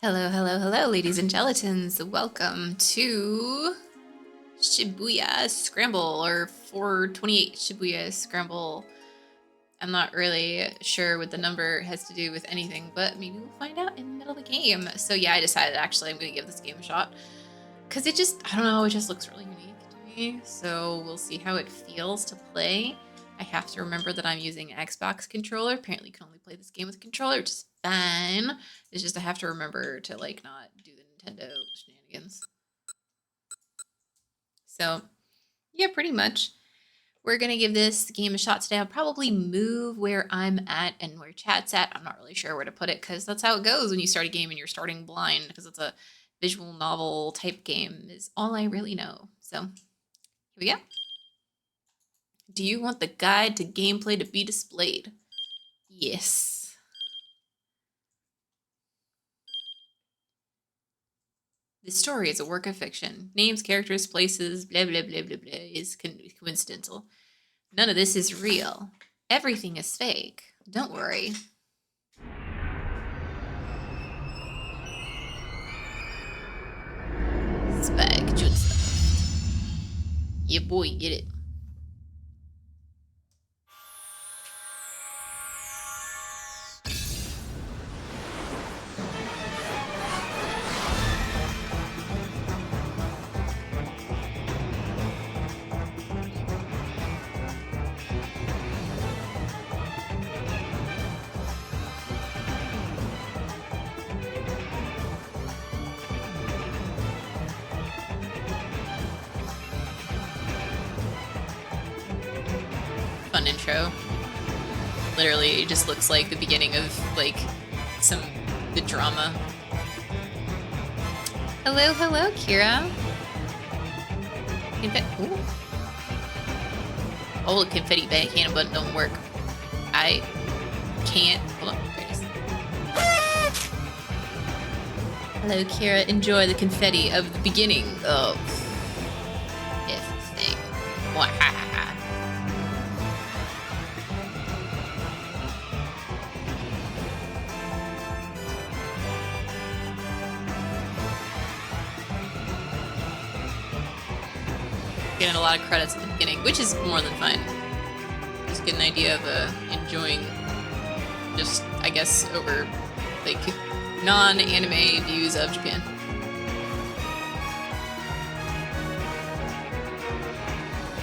Hello, hello, hello, ladies and gelatins. Welcome to Shibuya Scramble, or 428 Shibuya Scramble. I'm not really sure what the number has to do with anything, but maybe we'll find out in the middle of the game. So yeah, I decided actually I'm going to give this game a shot. Because it just, I don't know, it just looks really unique to me. So we'll see how it feels to play. I have to remember that I'm using an Xbox controller. Apparently you can only play this game with a controller, which is fine. It's just I have to remember to like not do the Nintendo shenanigans. So yeah, pretty much. We're gonna give this game a shot today. I'll probably move where I'm at and where chat's at. I'm not really sure where to put it because that's how it goes when you start a game and you're starting blind because it's a visual novel type game is all I really know. So here we go. Do you want the guide to gameplay to be displayed? Yes. This story is a work of fiction. Names, characters, places, blah, blah, blah, blah, blah is coincidental. None of this is real. Everything is fake. Don't worry. Spike Jutsu. Yeah, boy, get it. Fun intro. Literally, it just looks like the beginning of like the drama. Hello, hello, Kira. Ooh. Oh, the confetti cannon button don't work. I can't. Hold on. Hello, Kira. Enjoy the confetti of the beginning of this thing. Getting a lot of credits at the beginning, which is more than fine. Just get an idea of enjoying, just I guess over like non-anime views of Japan.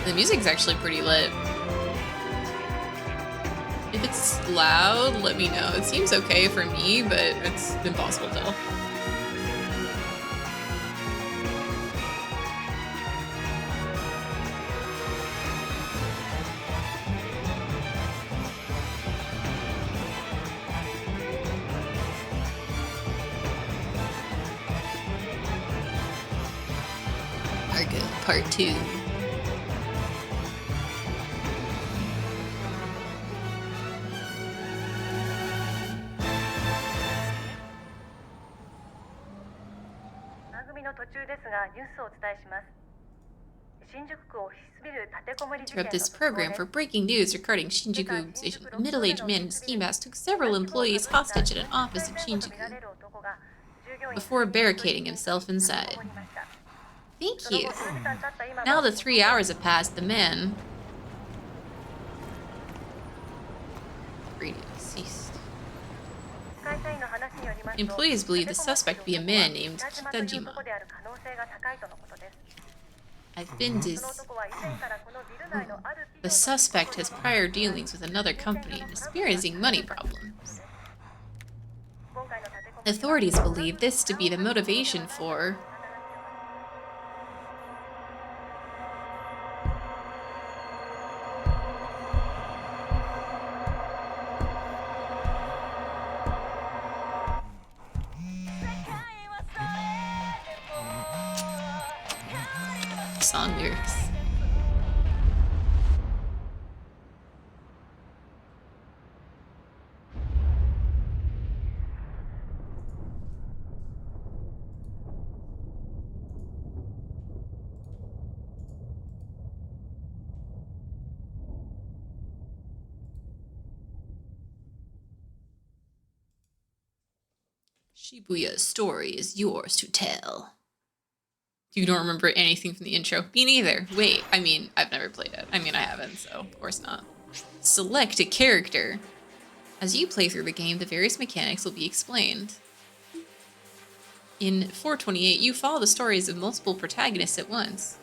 The music's actually pretty lit. If it's loud, let me know. It seems okay for me, but it's impossible to tell. Argo Part 2. Interrupt this program for breaking news regarding Shinjuku Station. A middle-aged man in ski mask took several employees hostage at an office in Shinjuku before barricading himself inside. Thank you. Now that 3 hours have passed, the man ceased. Employees believe the suspect to be a man named Kitajima. I've been The suspect has prior dealings with another company and is experiencing money problems. Authorities believe this to be the motivation for song lyrics. Shibuya's story is yours to tell. You don't remember anything from the intro? Me neither. Wait, I mean, I've never played it. I mean, I haven't, so of course not. Select a character. As you play through the game, the various mechanics will be explained. In 428, you follow the stories of multiple protagonists at once.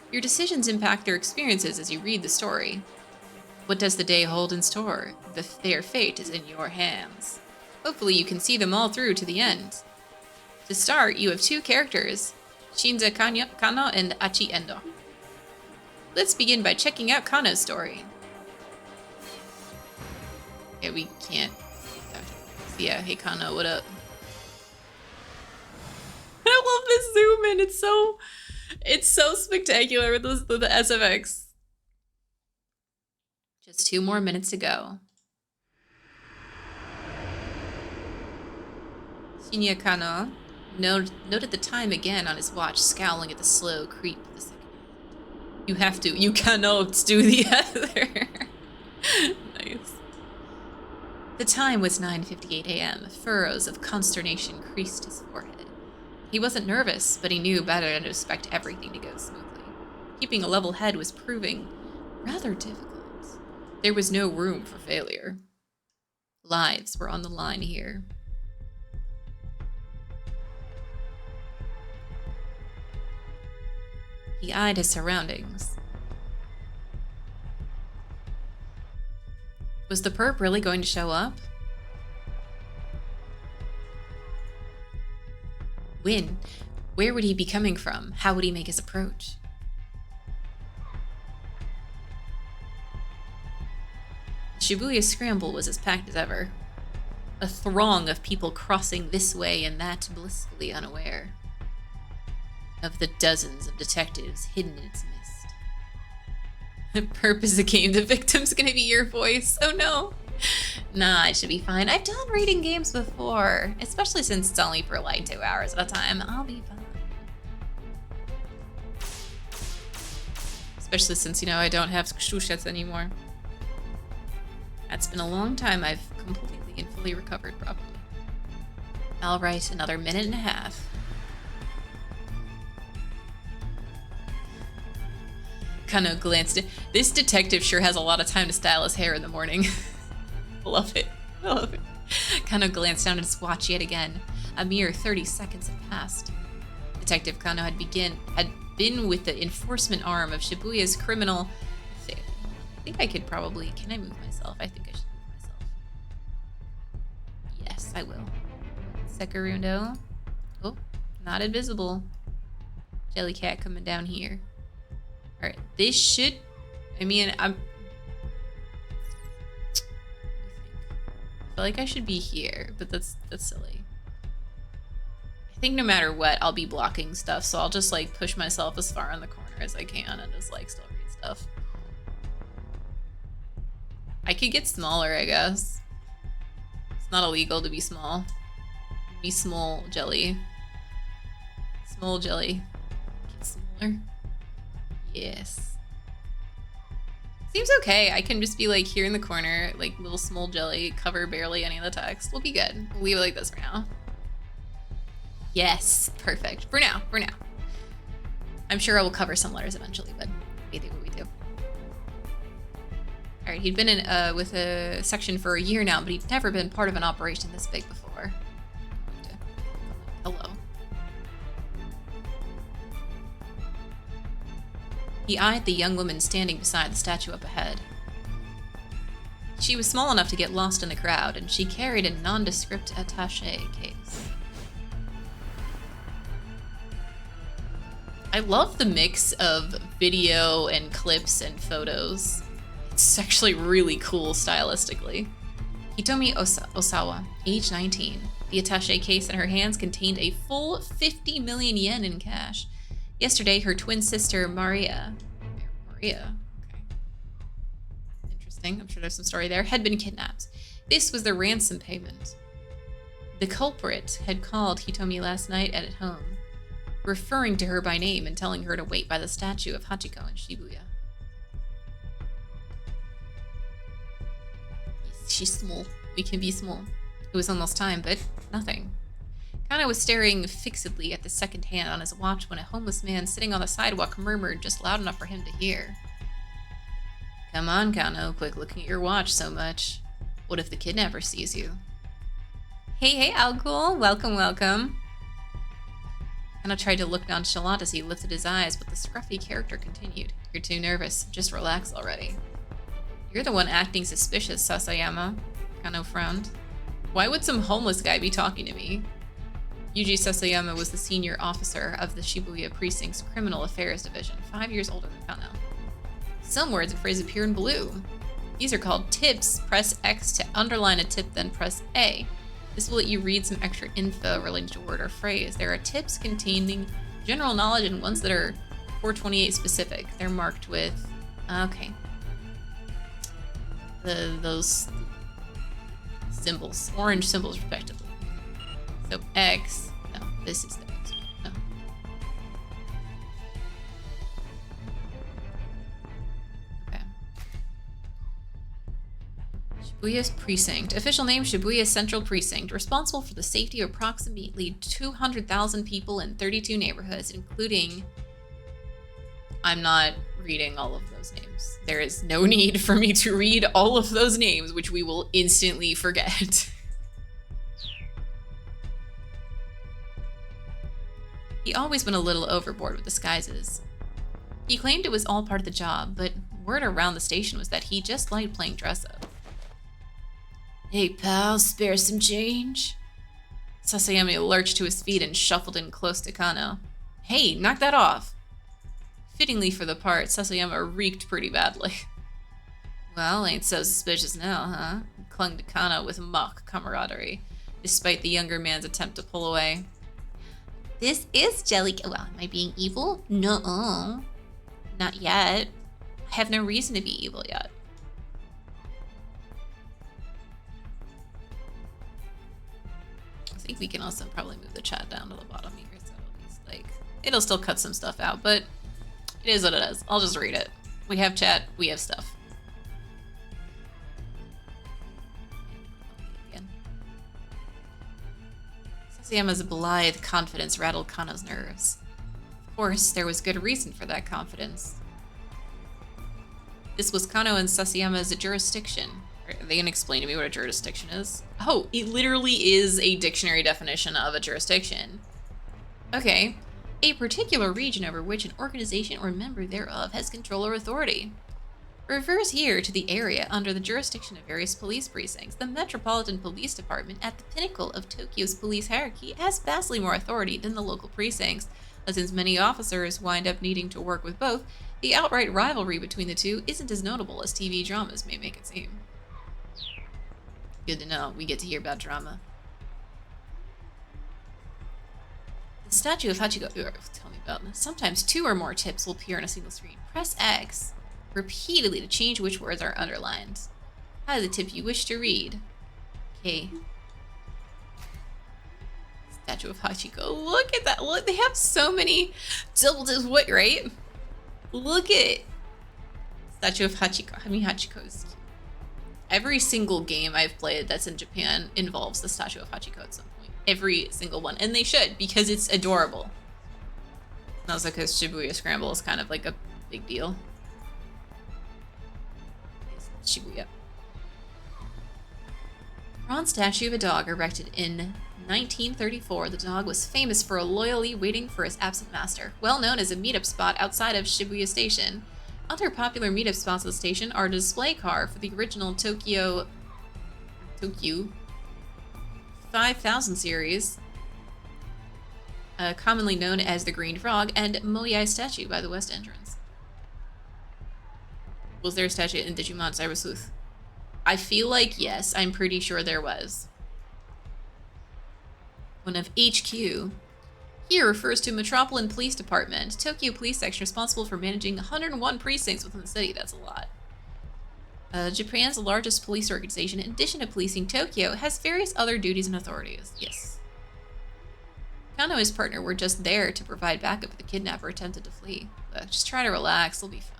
Your decisions impact their experiences as you read the story. What does the day hold in store? Their fate is in your hands. Hopefully you can see them all through to the end. To start, you have two characters, Shinza Kano and Achi Endo. Let's begin by checking out Kano's story. Yeah, we can't. Yeah, hey Kano, what up? I love this zoom in. It's so spectacular with the SFX. Just 2 more minutes to go. Shinya Kano noted the time again on his watch, scowling at the slow creep of the second. You cannot do the other. Nice. The time was 9:58 a.m. Furrows of consternation creased his forehead. He wasn't nervous, but he knew better than to expect everything to go smoothly. Keeping a level head was proving rather difficult. There was no room for failure. Lives were on the line here. He eyed his surroundings. Was the perp really going to show up? When? Where would he be coming from? How would he make his approach? Shibuya Scramble was as packed as ever. A throng of people crossing this way and that, blissfully unaware of the dozens of detectives hidden in its mist. The purpose of the game, the victim's gonna be your voice. Oh no. Nah, it should be fine. I've done rating games before, especially since it's only for like 2 hours at a time. I'll be fine. Especially since, I don't have shushets anymore. That's been a long time I've completely and fully recovered properly. All right, another minute and a half. Kano glanced in. This detective sure has a lot of time to style his hair in the morning. Love it. I love it. Kano glanced down at his watch yet again. A mere 30 seconds had passed. Detective Kano had been with the enforcement arm of Shibuya's criminal. I think I could probably. Can I move myself? I think I should move myself. Yes, I will. Sekarundo. Oh, not invisible. Jellycat coming down here. Alright, this should. I feel like I should be here, but that's silly. I think no matter what, I'll be blocking stuff, so I'll just like push myself as far in the corner as I can and just like still read stuff. I could get smaller, I guess. It's not illegal to be small. Be small, jelly. Small jelly. Get smaller. Yes. Seems okay. I can just be like here in the corner, like little small jelly, cover barely any of the text. We'll be good. We'll leave it like this for now. Yes, perfect. For now. I'm sure I will cover some letters eventually, but we do what we do. All right, he'd been in with a section for a year now, but he'd never been part of an operation this big before. Hello. He eyed the young woman standing beside the statue up ahead. She was small enough to get lost in the crowd, and she carried a nondescript attaché case. I love the mix of video and clips and photos. It's actually really cool stylistically. Hitomi Osawa, age 19. The attaché case in her hands contained a full 50 million yen in cash. Yesterday, her twin sister, Maria, okay, interesting, I'm sure there's some story there, had been kidnapped. This was the ransom payment. The culprit had called Hitomi last night at home, referring to her by name and telling her to wait by the statue of Hachiko in Shibuya. She's small. We can be small. It was almost time, but nothing. Kano was staring fixedly at the second hand on his watch when a homeless man sitting on the sidewalk murmured just loud enough for him to hear. Come on, Kano, quit looking at your watch so much. What if the kidnapper sees you? Hey, Alcool, welcome, welcome. Kano tried to look nonchalant as he lifted his eyes, but the scruffy character continued. You're too nervous, just relax already. You're the one acting suspicious, Sasayama. Kano frowned. Why would some homeless guy be talking to me? Yuji Sasayama was the senior officer of the Shibuya Precinct's Criminal Affairs Division, 5 years older than Kano. Some words and phrases appear in blue. These are called tips. Press X to underline a tip, then press A. This will let you read some extra info relating to a word or phrase. There are tips containing general knowledge and ones that are 428 specific. They're marked with, okay, those symbols, orange symbols respectively. So X, no, this is the X one, no. Okay. Shibuya Precinct. Official name, Shibuya Central Precinct. Responsible for the safety of approximately 200,000 people in 32 neighborhoods, including... I'm not reading all of those names. There is no need for me to read all of those names, which we will instantly forget. He always went a little overboard with disguises. He claimed it was all part of the job, but word around the station was that he just liked playing dress-up. Hey pal, spare some change? Sasayama lurched to his feet and shuffled in close to Kano. Hey, knock that off! Fittingly for the part, Sasayama reeked pretty badly. Well, ain't so suspicious now, huh? He clung to Kano with mock camaraderie, despite the younger man's attempt to pull away. This is Jelly... Well, am I being evil? No-uh. Not yet. I have no reason to be evil yet. I think we can also probably move the chat down to the bottom here, so at least, like, it'll still cut some stuff out, but it is what it is. I'll just read it. We have chat, we have stuff. Sasayama's blithe confidence rattled Kano's nerves. Of course, there was good reason for that confidence. This was Kano and Sasayama's jurisdiction. Are they gonna explain to me what a jurisdiction is? Oh, it literally is a dictionary definition of a jurisdiction. Okay. A particular region over which an organization or member thereof has control or authority. Refers here to the area under the jurisdiction of various police precincts. The Metropolitan Police Department, at the pinnacle of Tokyo's police hierarchy, has vastly more authority than the local precincts. But since many officers wind up needing to work with both, the outright rivalry between the two isn't as notable as TV dramas may make it seem. Good to know. We get to hear about drama. The statue of Hachiko... Tell me about this. Sometimes 2 or more tips will appear on a single screen. Press X repeatedly to change which words are underlined. Add the tip you wish to read. Okay. Statue of Hachiko. Look at that. Look, they have so many double tips. What, right? Look at Statue of Hachiko. I mean, Hachiko is cute. Every single game I've played that's in Japan involves the Statue of Hachiko at some point. Every single one. And they should, because it's adorable. And also because Shibuya Scramble is kind of like a big deal. Shibuya. Bronze statue of a dog erected in 1934. The dog was famous for loyally waiting for his absent master, well known as a meetup spot outside of Shibuya Station. Other popular meetup spots at the station are a display car for the original Tokyo 5000 series, commonly known as the Green Frog, and Moyai statue by the west entrance. Was there a statue in Digimon Cyber Sleuth? I feel like yes, I'm pretty sure there was. One of HQ. Here refers to Metropolitan Police Department, Tokyo Police Section responsible for managing 101 precincts within the city. That's a lot. Japan's largest police organization, in addition to policing Tokyo, has various other duties and authorities. Yes. Kano and his partner were just there to provide backup if the kidnapper attempted to flee. Just try to relax, they'll be fine.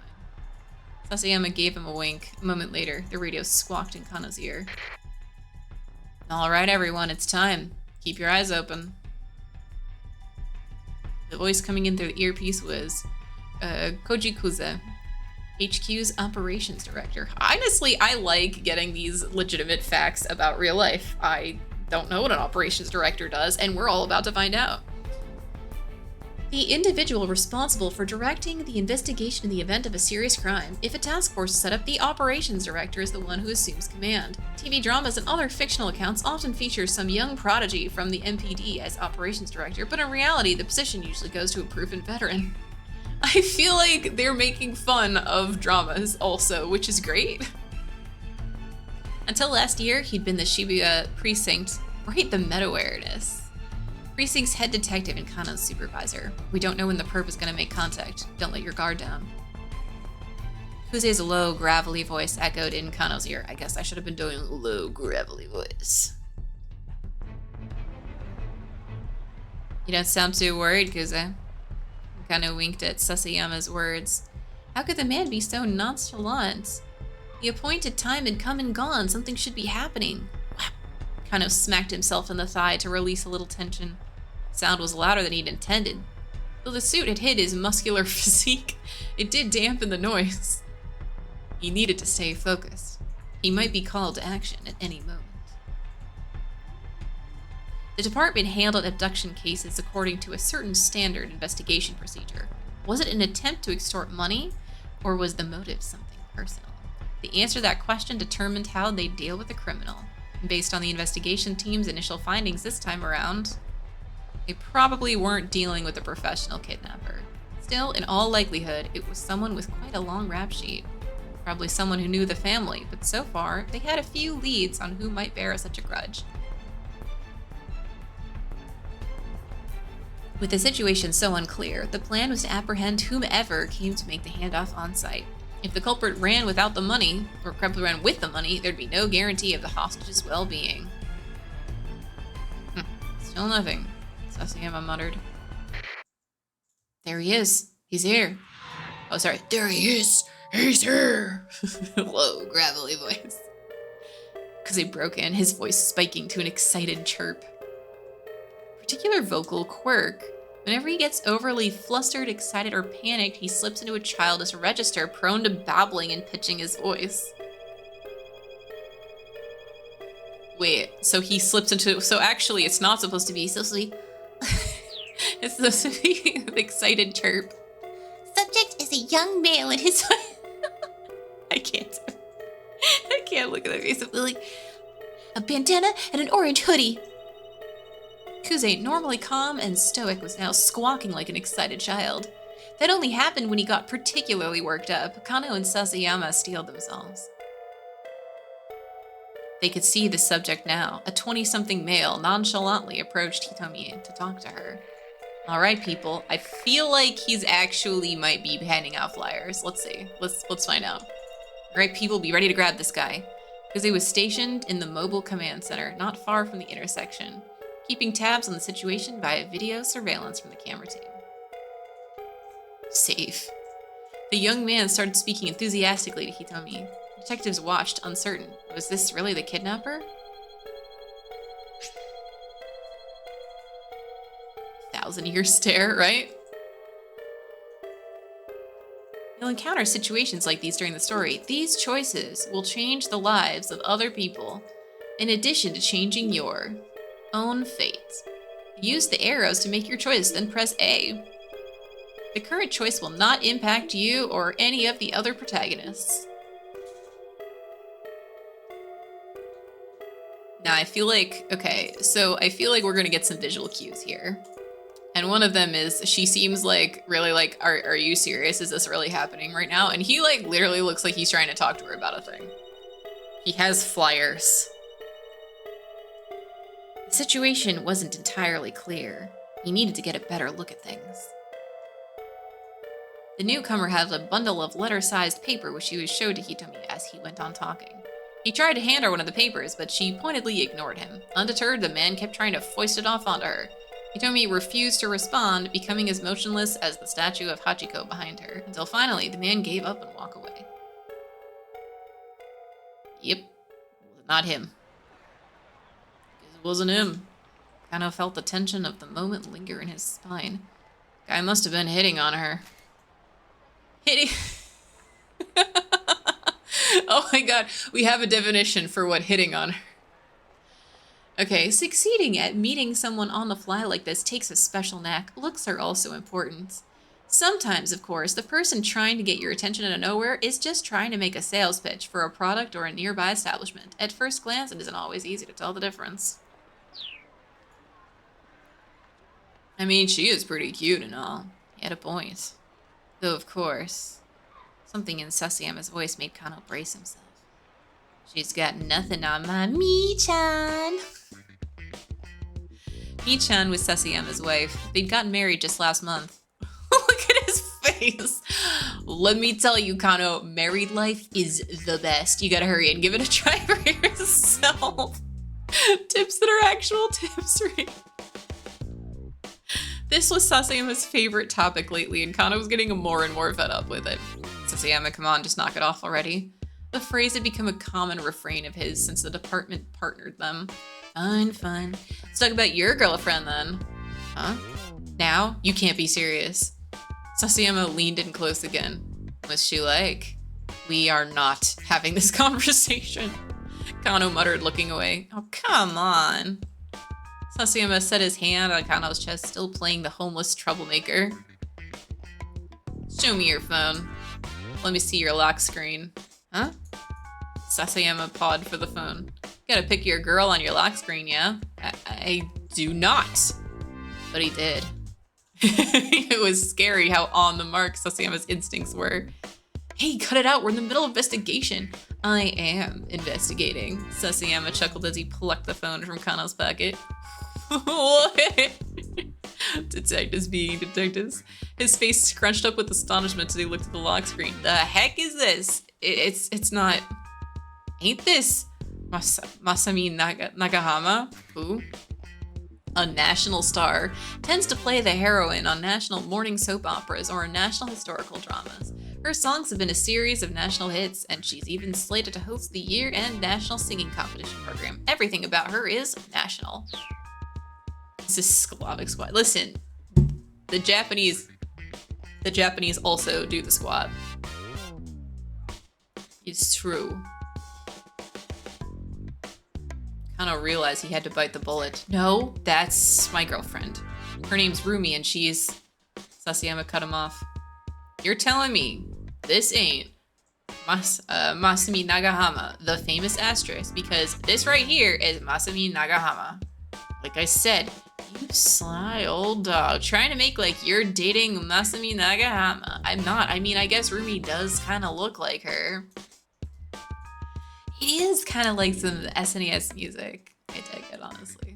Sasayama gave him a wink. A moment later, the radio squawked in Kano's ear. All right, everyone, it's time. Keep your eyes open. The voice coming in through the earpiece was Koji Kuze, HQ's operations director. Honestly, I like getting these legitimate facts about real life. I don't know what an operations director does, and we're all about to find out. The individual responsible for directing the investigation in the event of a serious crime. If a task force is set up, the operations director is the one who assumes command. TV dramas and other fictional accounts often feature some young prodigy from the MPD as operations director, but in reality, the position usually goes to a proven veteran. I feel like they're making fun of dramas also, which is great. Until last year, he'd been the Shibuya precinct, right, the meta-awareness. Precinct's head detective and Kano's supervisor. We don't know when the perp is going to make contact. Don't let your guard down. Kuze's low, gravelly voice echoed in Kano's ear. I guess I should have been doing a low, gravelly voice. You don't sound too worried, Kuze. Kano winked at Sasayama's words. How could the man be so nonchalant? The appointed time had come and gone. Something should be happening. Kano smacked himself in the thigh to release a little tension. Sound was louder than he'd intended. Though the suit had hid his muscular physique, it did dampen the noise. He needed to stay focused. He might be called to action at any moment. The department handled abduction cases according to a certain standard investigation procedure. Was it an attempt to extort money, or was the motive something personal? The answer to that question determined how they deal with the criminal. Based on the investigation team's initial findings this time around, they probably weren't dealing with a professional kidnapper. Still, in all likelihood, it was someone with quite a long rap sheet. Probably someone who knew the family, but so far, they had a few leads on who might bear such a grudge. With the situation so unclear, the plan was to apprehend whomever came to make the handoff on site. If the culprit ran without the money, or Scramble ran with the money, there'd be no guarantee of the hostage's well-being. Still nothing, Sasayama muttered. There he is. He's here. Oh, sorry. There he is. He's here. Low, gravelly voice. Because he broke in, his voice spiking to an excited chirp. Particular vocal quirk. Whenever he gets overly flustered, excited, or panicked, he slips into a childish register, prone to babbling and pitching his voice. Wait, so he slips into... So actually, it's not supposed to be... It's supposed to be... It's supposed to be an excited chirp. Subject is a young male in his... I can't look at the face of like a bandana and an orange hoodie. Kuze, normally calm and stoic, was now squawking like an excited child. That only happened when he got particularly worked up. Kano and Sasayama steeled themselves. They could see the subject now. A 20-something male nonchalantly approached Hitomi to talk to her. All right, people. I feel like he's actually might be handing out flyers. Let's see. Let's find out. All right, people, be ready to grab this guy. Kuze was stationed in the mobile command center, not far from the intersection, keeping tabs on the situation via video surveillance from the camera team. Safe. The young man started speaking enthusiastically to Hitomi. Detectives watched, uncertain. Was this really the kidnapper? Thousand-year stare, right? You'll encounter situations like these during the story. These choices will change the lives of other people, in addition to changing your own fate. Use the arrows to make your choice, then press A. The current choice will not impact you or any of the other protagonists. Now, I feel like, okay, so I feel like we're gonna get some visual cues here. And one of them is, she seems like, really like, are you serious? Is this really happening right now? And he like literally looks like he's trying to talk to her about a thing. He has flyers. The situation wasn't entirely clear. He needed to get a better look at things. The newcomer had a bundle of letter-sized paper which he showed to Hitomi as he went on talking. He tried to hand her one of the papers, but she pointedly ignored him. Undeterred, the man kept trying to foist it off onto her. Hitomi refused to respond, becoming as motionless as the statue of Hachiko behind her, until finally the man gave up and walked away. Yep, not him. It wasn't him. Kano felt the tension of the moment linger in his spine. Guy must have been hitting on her. Hitting... Oh my god, we have a definition for what hitting on her. Okay, succeeding at meeting someone on the fly like this takes a special knack. Looks are also important. Sometimes, of course, the person trying to get your attention out of nowhere is just trying to make a sales pitch for a product or a nearby establishment. At first glance, it isn't always easy to tell the difference. I mean, she is pretty cute and all. He had a point. Though, of course, something in Sasayama's voice made Kano brace himself. She's got nothing on my Mi-chan. Mi-chan was Sasayama's wife. They'd gotten married just last month. Look at his face. Let me tell you, Kano, married life is the best. You gotta hurry and give it a try for yourself. Tips that are actual tips, right? This was Sasayama's favorite topic lately, and Kano was getting more and more fed up with it. Sasayama, come on, just knock it off already. The phrase had become a common refrain of his since the department partnered them. Fine, fine. Let's talk about your girlfriend then. Huh? Now? You can't be serious. Sasayama leaned in close again. What's she like? We are not having this conversation. Kano muttered, looking away. Oh, come on. Sasayama set his hand on Kano's chest, still playing the homeless troublemaker. Show me your phone. Let me see your lock screen. Huh? Sasayama pawed for the phone. Gotta pick your girl on your lock screen, yeah? I do not. But he did. It was scary how on the mark Sasayama's instincts were. Hey, cut it out. We're in the middle of investigation. I am investigating. Sasayama chuckled as he plucked the phone from Kano's pocket. What? Detectives being detectives. His face scrunched up with astonishment as he looked at the lock screen. The heck is this? It's not... Ain't this Masami Nagahama? Who? A national star. Tends to play the heroine on national morning soap operas or national historical dramas. Her songs have been a series of national hits, and she's even slated to host the year-end national singing competition program. Everything about her is national. This is Slavic squat. Listen, the Japanese also do the squat. It's true. Kano realized he had to bite the bullet. No, that's my girlfriend. Her name's Rumi and she's... Sasayama cut him off. You're telling me this ain't Masami Nagahama, the famous actress, because this right here is Masami Nagahama. Like I said, you sly old dog, trying to make like you're dating Masami Nagahama. I'm not. I mean, I guess Rumi does kind of look like her. It is kind of like some SNES music. I dig it, honestly.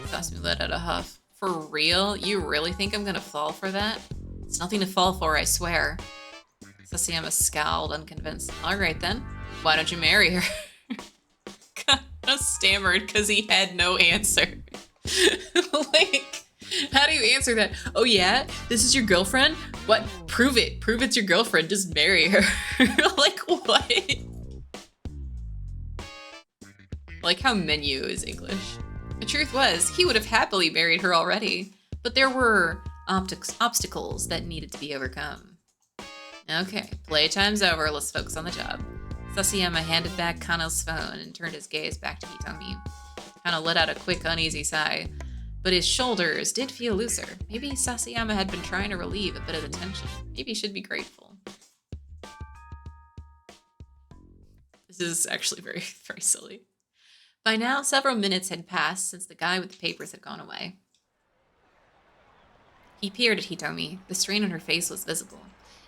Sasami let out a huff. For real? You really think I'm gonna fall for that? It's nothing to fall for, I swear. Sasayama scowled, unconvinced. Alright then, why don't you marry her? Kind of stammered because he had no answer. Like, how do you answer that? Oh yeah? This is your girlfriend? What? Prove it. Prove it's your girlfriend. Just marry her. Like, what? Like how menu is English. The truth was, he would have happily married her already, but there were obstacles that needed to be overcome. Okay, playtime's over. Let's focus on the job. Sasayama handed back Kano's phone and turned his gaze back to Hitomi. Kano let out a quick, uneasy sigh, but his shoulders did feel looser. Maybe Sasayama had been trying to relieve a bit of the tension. Maybe he should be grateful. This is actually very, very silly. By now, several minutes had passed since the guy with the papers had gone away. He peered at Hitomi. The strain on her face was visible.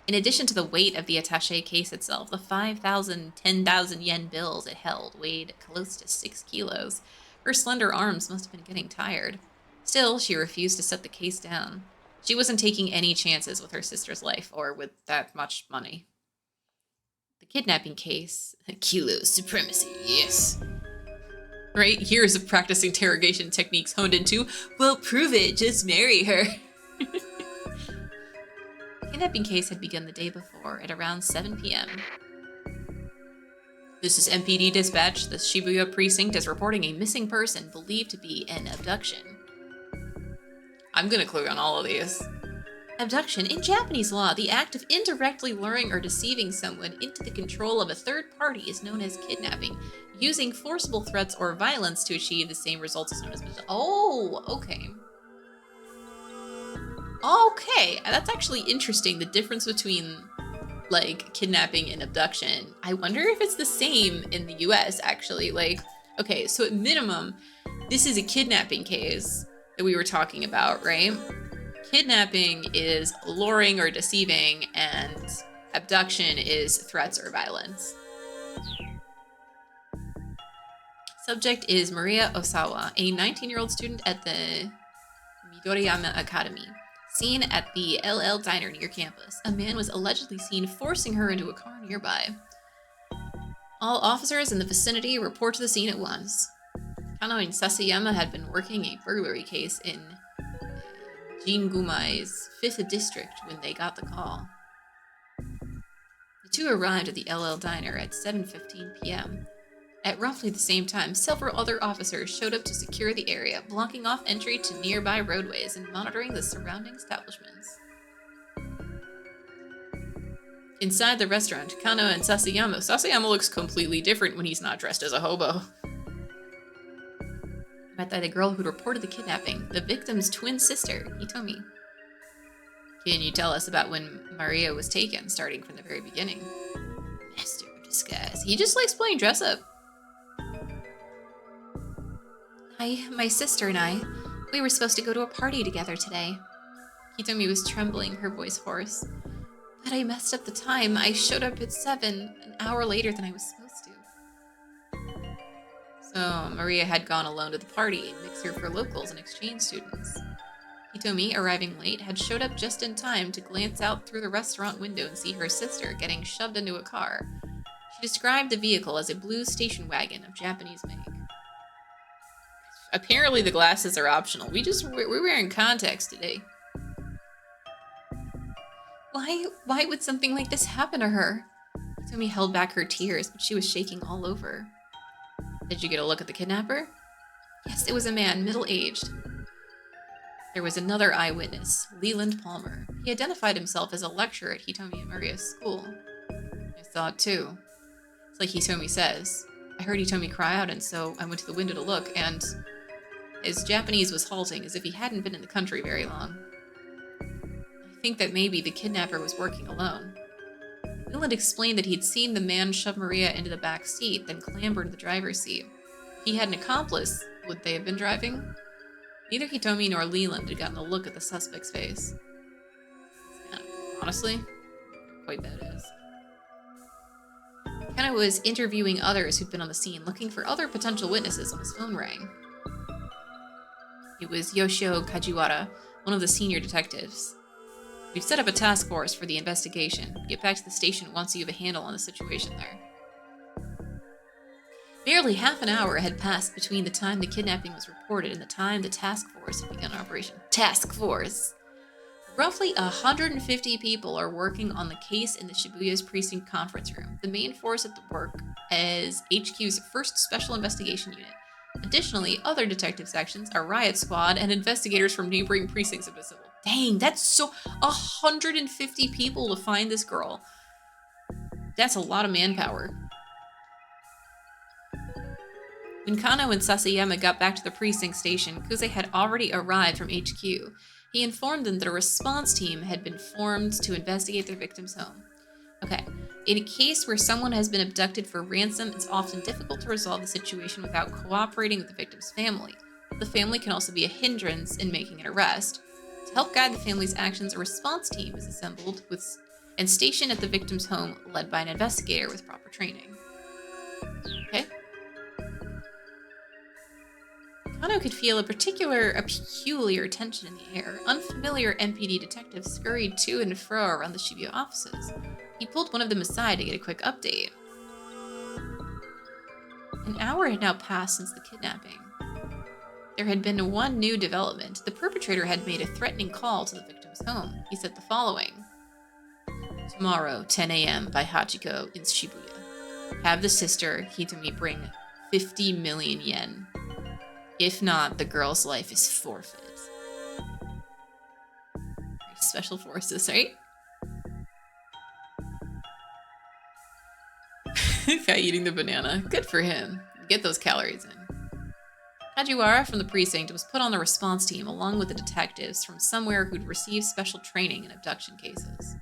In addition to the weight of the attaché case itself, the 5,000, 10,000 yen bills it held weighed close to 6 kilos. Her slender arms must have been getting tired. Still, she refused to set the case down. She wasn't taking any chances with her sister's life or with that much money. The kidnapping case. Kilo supremacy, yes. Right? Years of practice interrogation techniques honed into, well, prove it, just marry her. The kidnapping case had begun the day before at around 7 p.m. This is MPD Dispatch. The Shibuya precinct is reporting a missing person believed to be an abduction. I'm gonna click on all of these. Abduction. In Japanese law, the act of indirectly luring or deceiving someone into the control of a third party is known as kidnapping. Using forcible threats or violence to achieve the same results is known as... Oh, okay. Okay, that's actually interesting, the difference between, like, kidnapping and abduction. I wonder if it's the same in the US, actually. Like, okay, so at minimum, this is a kidnapping case that we were talking about, right? Kidnapping is luring or deceiving, and abduction is threats or violence. Subject is Maria Osawa, a 19-year-old student at the Midoriyama Academy. Seen at the LL Diner near campus, a man was allegedly seen forcing her into a car nearby. All officers in the vicinity report to the scene at once. Kano and Sasayama had been working a burglary case in Jingumai's 5th district when they got the call. The two arrived at the LL Diner at 7:15 p.m. At roughly the same time, several other officers showed up to secure the area, blocking off entry to nearby roadways and monitoring the surrounding establishments. Inside the restaurant, Kano and Sasayama looks completely different when he's not dressed as a hobo. Met by the girl who reported the kidnapping, the victim's twin sister, Hitomi. Can you tell us about when Maria was taken, starting from the very beginning? Master of disguise. He just likes playing dress up. My sister and I, we were supposed to go to a party together today. Hitomi was trembling, her voice hoarse. But I messed up the time. I showed up at 7, an hour later than I was supposed to. So Maria had gone alone to the party, a mixer for locals and exchange students. Hitomi, arriving late, had showed up just in time to glance out through the restaurant window and see her sister getting shoved into a car. She described the vehicle as a blue station wagon of Japanese make. Apparently the glasses are optional. We're wearing contacts today. Why would something like this happen to her? Hitomi held back her tears, but she was shaking all over. Did you get a look at the kidnapper? Yes, it was a man, middle-aged. There was another eyewitness, Leland Palmer. He identified himself as a lecturer at Hitomi and Maria's school. I saw it too. It's like Hitomi says. I heard Hitomi cry out, and so I went to the window to look, and his Japanese was halting as if he hadn't been in the country very long. I think that maybe the kidnapper was working alone. Leland explained that he'd seen the man shove Maria into the back seat, then clamber into the driver's seat. If he had an accomplice, would they have been driving? Neither Hitomi nor Leland had gotten a look at the suspect's face. Honestly, quite badass. Kano was interviewing others who'd been on the scene, looking for other potential witnesses when his phone rang. It was Yoshio Kajiwara, one of the senior detectives. We've set up a task force for the investigation. Get back to the station once you have a handle on the situation there. Barely half an hour had passed between the time the kidnapping was reported and the time the task force had begun operation. Task force! Roughly 150 people are working on the case in the Shibuya's precinct conference room. The main force at the work is HQ's first special investigation unit. Additionally, other detective sections, a riot squad, and investigators from neighboring precincts have been assembled. Dang, that's so... 150 people to find this girl. That's a lot of manpower. When Kano and Sasayama got back to the precinct station, Kuze had already arrived from HQ. He informed them that a response team had been formed to investigate their victim's home. Okay, in a case where someone has been abducted for ransom, it's often difficult to resolve the situation without cooperating with the victim's family. The family can also be a hindrance in making an arrest. To help guide the family's actions, a response team is assembled and stationed at the victim's home, led by an investigator with proper training. Okay. Kano could feel a peculiar tension in the air. Unfamiliar MPD detectives scurried to and fro around the Shibuya offices. He pulled one of them aside to get a quick update. An hour had now passed since the kidnapping. There had been one new development. The perpetrator had made a threatening call to the victim's home. He said the following. Tomorrow, 10 a.m. by Hachiko in Shibuya. Have the sister, Hitomi, bring 50 million yen. If not, the girl's life is forfeit. special forces, right? Guy eating the banana. Good for him. Get those calories in. Kajiwara from the precinct was put on the response team along with the detectives from somewhere who'd received special training in abduction cases.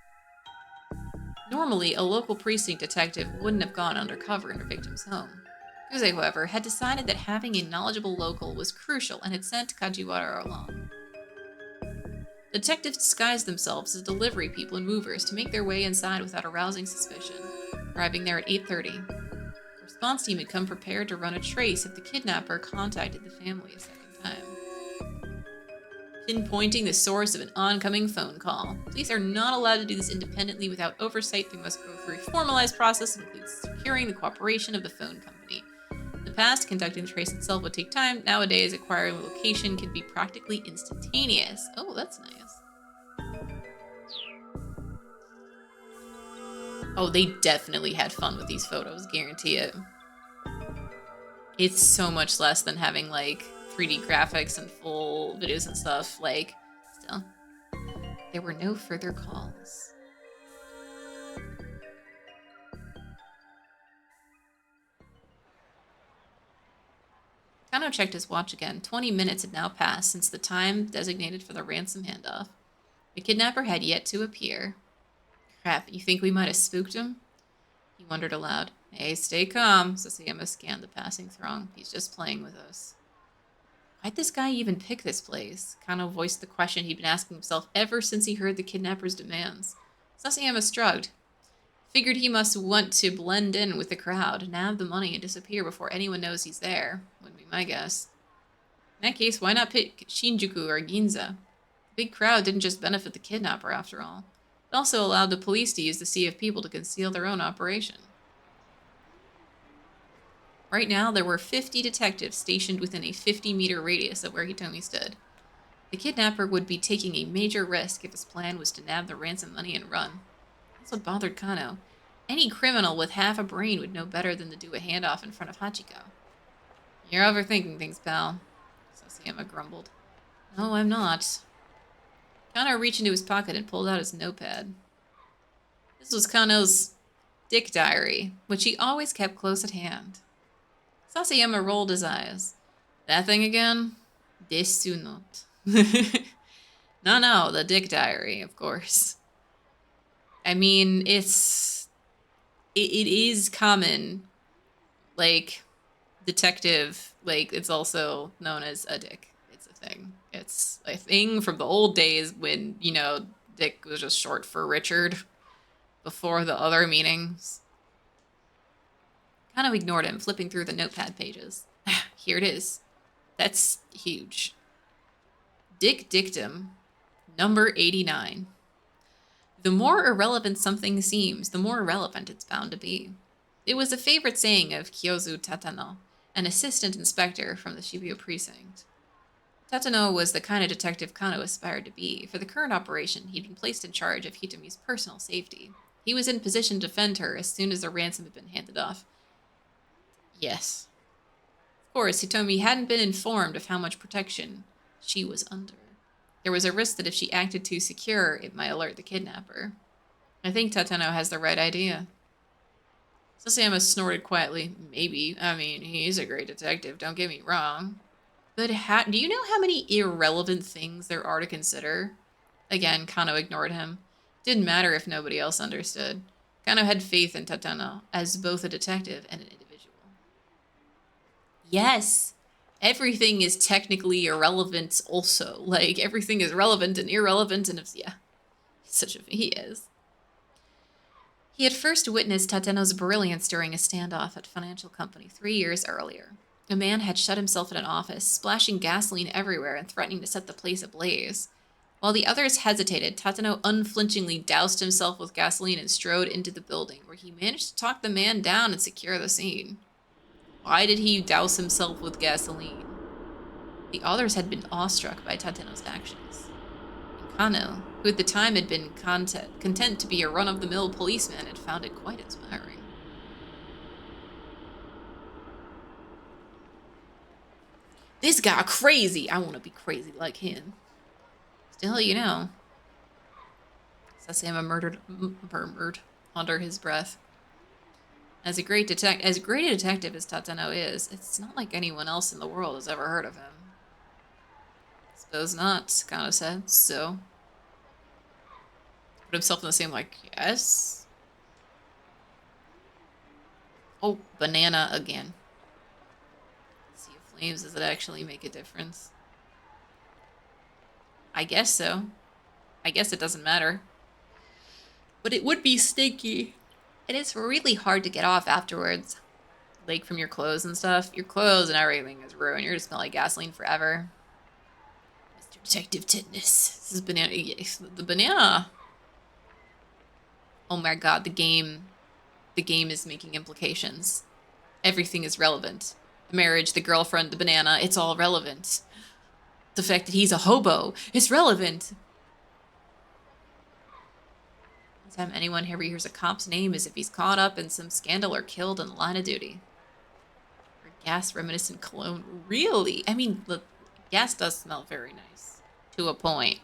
Normally, a local precinct detective wouldn't have gone undercover in a victim's home. Kuze, however, had decided that having a knowledgeable local was crucial and had sent Kajiwara along. Detectives disguised themselves as delivery people and movers to make their way inside without arousing suspicion, arriving there at 8:30. The response team had come prepared to run a trace if the kidnapper contacted the family a second time. Pinpointing the source of an oncoming phone call. Police are not allowed to do this independently without oversight. They must go through a formalized process that includes securing the cooperation of the phone company. In the past, conducting the trace itself would take time. Nowadays, acquiring a location can be practically instantaneous. Oh, that's nice. Oh, they definitely had fun with these photos, guarantee it. It's so much less than having, like, 3D graphics and full videos and stuff. Like, still. There were no further calls. Kano checked his watch again. 20 minutes had now passed since the time designated for the ransom handoff. The kidnapper had yet to appear. Crap, you think we might have spooked him? He wondered aloud. Hey, stay calm, Sasayama scanned the passing throng. He's just playing with us. Why'd this guy even pick this place? Kano voiced the question he'd been asking himself ever since he heard the kidnapper's demands. Sasayama shrugged. Figured he must want to blend in with the crowd, nab the money, and disappear before anyone knows he's there. Wouldn't be my guess. In that case, why not pick Shinjuku or Ginza? The big crowd didn't just benefit the kidnapper, after all. It also allowed the police to use the sea of people to conceal their own operation. Right now, there were 50 detectives stationed within a 50-meter radius of where Hitomi stood. The kidnapper would be taking a major risk if his plan was to nab the ransom money and run. That's what bothered Kano. Any criminal with half a brain would know better than to do a handoff in front of Hachiko. You're overthinking things, pal, Sasayama grumbled. No, I'm not. Kano reached into his pocket and pulled out his notepad. This was Kano's dick diary, which he always kept close at hand. Sasayama rolled his eyes. That thing again? Desu not. No, the dick diary, of course. I mean, it is common, like, detective, like, it's also known as a dick. It's a thing. It's a thing from the old days when, you know, dick was just short for Richard before the other meanings. Kind of ignored him, flipping through the notepad pages. Here it is. That's huge. Dick dictum, number 89. The more irrelevant something seems, the more irrelevant it's bound to be. It was a favorite saying of Kyozu Tatano, an assistant inspector from the Shibuya precinct. Tatano was the kind of detective Kano aspired to be. For the current operation, he'd been placed in charge of Hitomi's personal safety. He was in position to defend her as soon as the ransom had been handed off. Yes. Of course, Hitomi hadn't been informed of how much protection she was under. There was a risk that if she acted too secure, it might alert the kidnapper. I think Tatano has the right idea. Sasayama snorted quietly. Maybe. I mean, he's a great detective, don't get me wrong. But do you know how many irrelevant things there are to consider? Again, Kano ignored him. Didn't matter if nobody else understood. Kano had faith in Tatano as both a detective and an individual. Yes, everything is technically irrelevant also. Like, everything is relevant and irrelevant, and yeah, he is. He had first witnessed Tateno's brilliance during a standoff at financial company 3 years earlier. A man had shut himself in an office, splashing gasoline everywhere and threatening to set the place ablaze. While the others hesitated, Tateno unflinchingly doused himself with gasoline and strode into the building, where he managed to talk the man down and secure the scene. Why did he douse himself with gasoline? The others had been awestruck by Tateno's actions. And Kano, who at the time had been content to be a run-of-the-mill policeman, had found it quite inspiring. This guy crazy! I want to be crazy like him. Still, you know, Sasayama murmured under his breath. As great a detective as Tateno is, it's not like anyone else in the world has ever heard of him. Suppose not, Kano said, so. Put himself in the same, like, yes? Oh, banana again. Sea of Flames, does it actually make a difference? I guess so. I guess it doesn't matter. But it would be stinky. And it's really hard to get off afterwards. Like, from your clothes and stuff. Your clothes and everything is ruined. You're gonna smell like gasoline forever. Mr. Detective Tetanus. This is banana. Yes, the banana. Oh my god, the game is making implications. Everything is relevant. The marriage, the girlfriend, the banana, it's all relevant. The fact that he's a hobo, it's relevant. Anytime anyone here hears a cop's name is if he's caught up in some scandal or killed in the line of duty. Or gas reminiscent cologne. Really? I mean, the gas does smell very nice. To a point.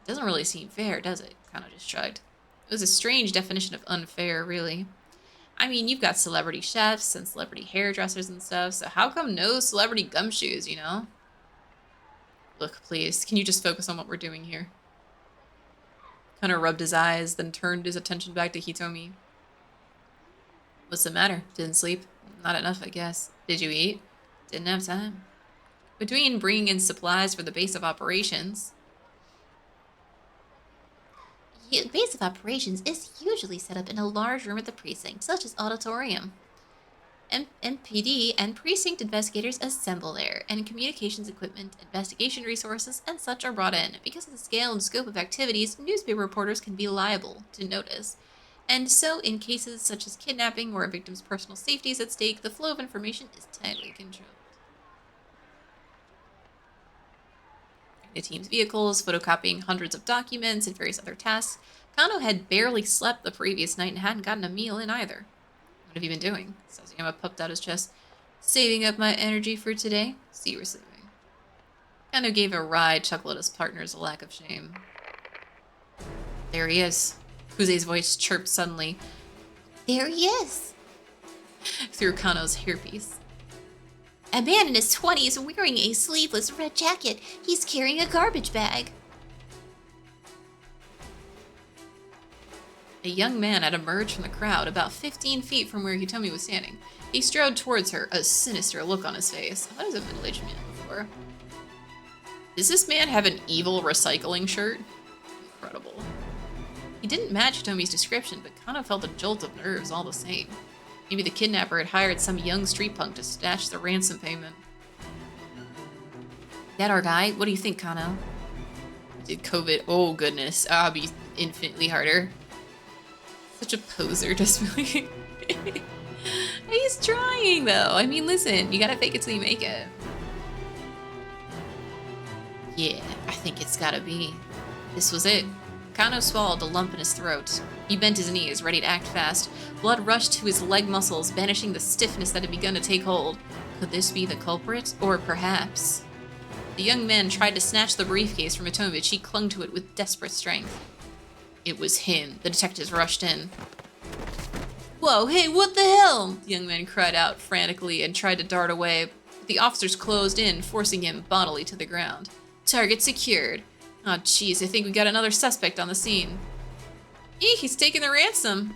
It doesn't really seem fair, does it? Kind of just shrugged. It was a strange definition of unfair, really. I mean, you've got celebrity chefs and celebrity hairdressers and stuff, so how come no celebrity gumshoes, you know? Look, please, can you just focus on what we're doing here? Kind of rubbed his eyes, then turned his attention back to Hitomi. What's the matter? Didn't sleep? Not enough, I guess. Did you eat? Didn't have time. Between bringing in supplies for the base of operations... The base of operations is usually set up in a large room at the precinct, such as auditorium. MPD and precinct investigators assemble there, and communications equipment, investigation resources, and such are brought in. Because of the scale and scope of activities, newspaper reporters can be liable to notice. And so, in cases such as kidnapping where a victim's personal safety is at stake, the flow of information is tightly controlled. The team's vehicles, photocopying hundreds of documents, and various other tasks. Kano had barely slept the previous night and hadn't gotten a meal in either. What have you been doing? Sasayama puffed out his chest. Saving up my energy for today. See receiving. Kano gave a wry chuckle at his partner's lack of shame. There he is. Kuze's voice chirped suddenly. There he is! Through Kano's hairpiece. A man in his 20s wearing a sleeveless red jacket. He's carrying a garbage bag. A young man had emerged from the crowd about 15 feet from where Hitomi was standing. He strode towards her, a sinister look on his face. I thought he was a middle-aged man before. Does this man have an evil recycling shirt? Incredible. He didn't match Hitomi's description, but Kano felt a jolt of nerves all the same. Maybe the kidnapper had hired some young street punk to stash the ransom payment. That our guy? What do you think, Kano? Did COVID? Oh goodness, I'll be infinitely harder. Such a poser, just really. He's trying though. I mean, listen, you gotta fake it till you make it. Yeah, I think it's gotta be. This was it. Kano swallowed a lump in his throat. He bent his knees, ready to act fast. Blood rushed to his leg muscles, banishing the stiffness that had begun to take hold. Could this be the culprit? Or perhaps... The young man tried to snatch the briefcase from Hitomi, but she clung to it with desperate strength. It was him. The detectives rushed in. Whoa, hey, what the hell? The young man cried out frantically and tried to dart away. But the officers closed in, forcing him bodily to the ground. Target secured. Oh, jeez, I think we got another suspect on the scene. Eek, he's taking the ransom.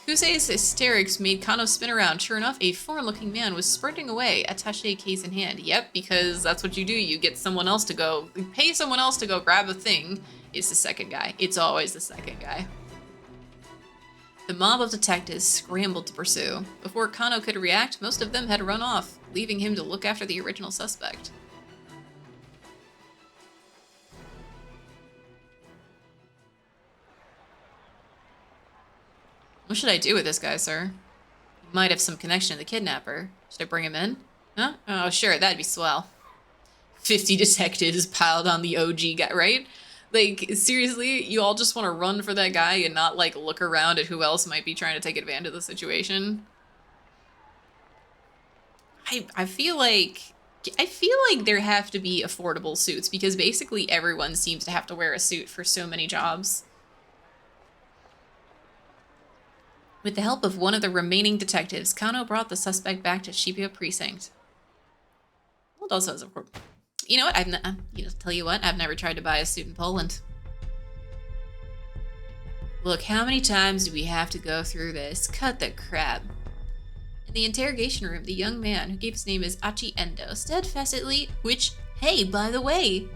Kuse's hysterics made Kano spin around. Sure enough, a foreign-looking man was sprinting away, attaché case in hand. Yep, because that's what you do. You get someone else to go, pay someone else to go grab a thing. It's the second guy. It's always the second guy. The mob of detectives scrambled to pursue. Before Kano could react, most of them had run off, leaving him to look after the original suspect. What should I do with this guy, sir? He might have some connection to the kidnapper. Should I bring him in? Huh? Oh, sure, that'd be swell. 50 detectives piled on the OG guy, right? Like, seriously, you all just want to run for that guy and not, like, look around at who else might be trying to take advantage of the situation? I feel like I feel like there have to be affordable suits because basically everyone seems to have to wear a suit for so many jobs. With the help of one of the remaining detectives, Kano brought the suspect back to Shibuya precinct. Well, it also has a... You know what? Tell you what, I've never tried to buy a suit in Poland. Look, how many times do we have to go through this? Cut the crap. In the interrogation room, the young man, who gave his name as Achi Endo, steadfastly, which, hey, by the way,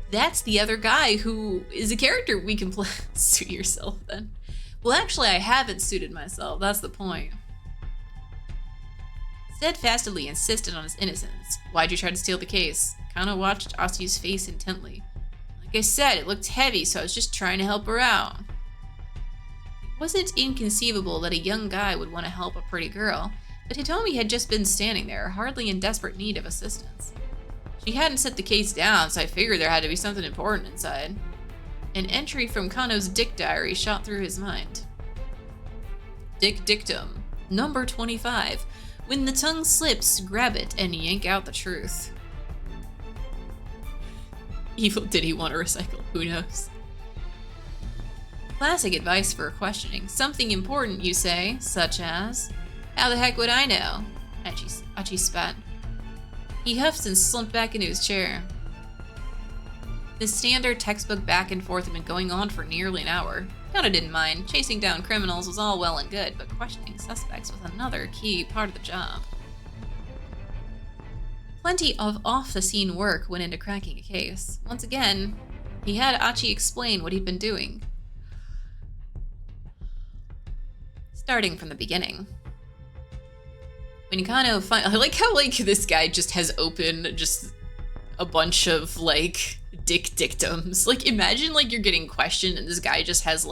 that's the other guy who is a character we can play. Suit yourself, then. Well, actually, I haven't suited myself. That's the point. Steadfastly insisted on his innocence. Why'd you try to steal the case? Kano watched Achi's face intently. Like I said, it looked heavy, so I was just trying to help her out. It wasn't inconceivable that a young guy would want to help a pretty girl, but Hitomi had just been standing there, hardly in desperate need of assistance. She hadn't set the case down, so I figured there had to be something important inside. An entry from Kano's dick diary shot through his mind. Dick dictum, number 25. When the tongue slips, grab it and yank out the truth. Evil, did he want to recycle? Who knows? Classic advice for questioning. Something important, you say, such as, how the heck would I know? Achi spat. He huffed and slumped back into his chair. The standard textbook back and forth had been going on for nearly an hour. Kano didn't mind. Chasing down criminals was all well and good, but questioning suspects was another key part of the job. Plenty of off-the-scene work went into cracking a case. Once again, he had Achi explain what he'd been doing. Starting from the beginning. When Kano I like how, this guy just has opened just a bunch of, dick dictums. Imagine, you're getting questioned and this guy just has,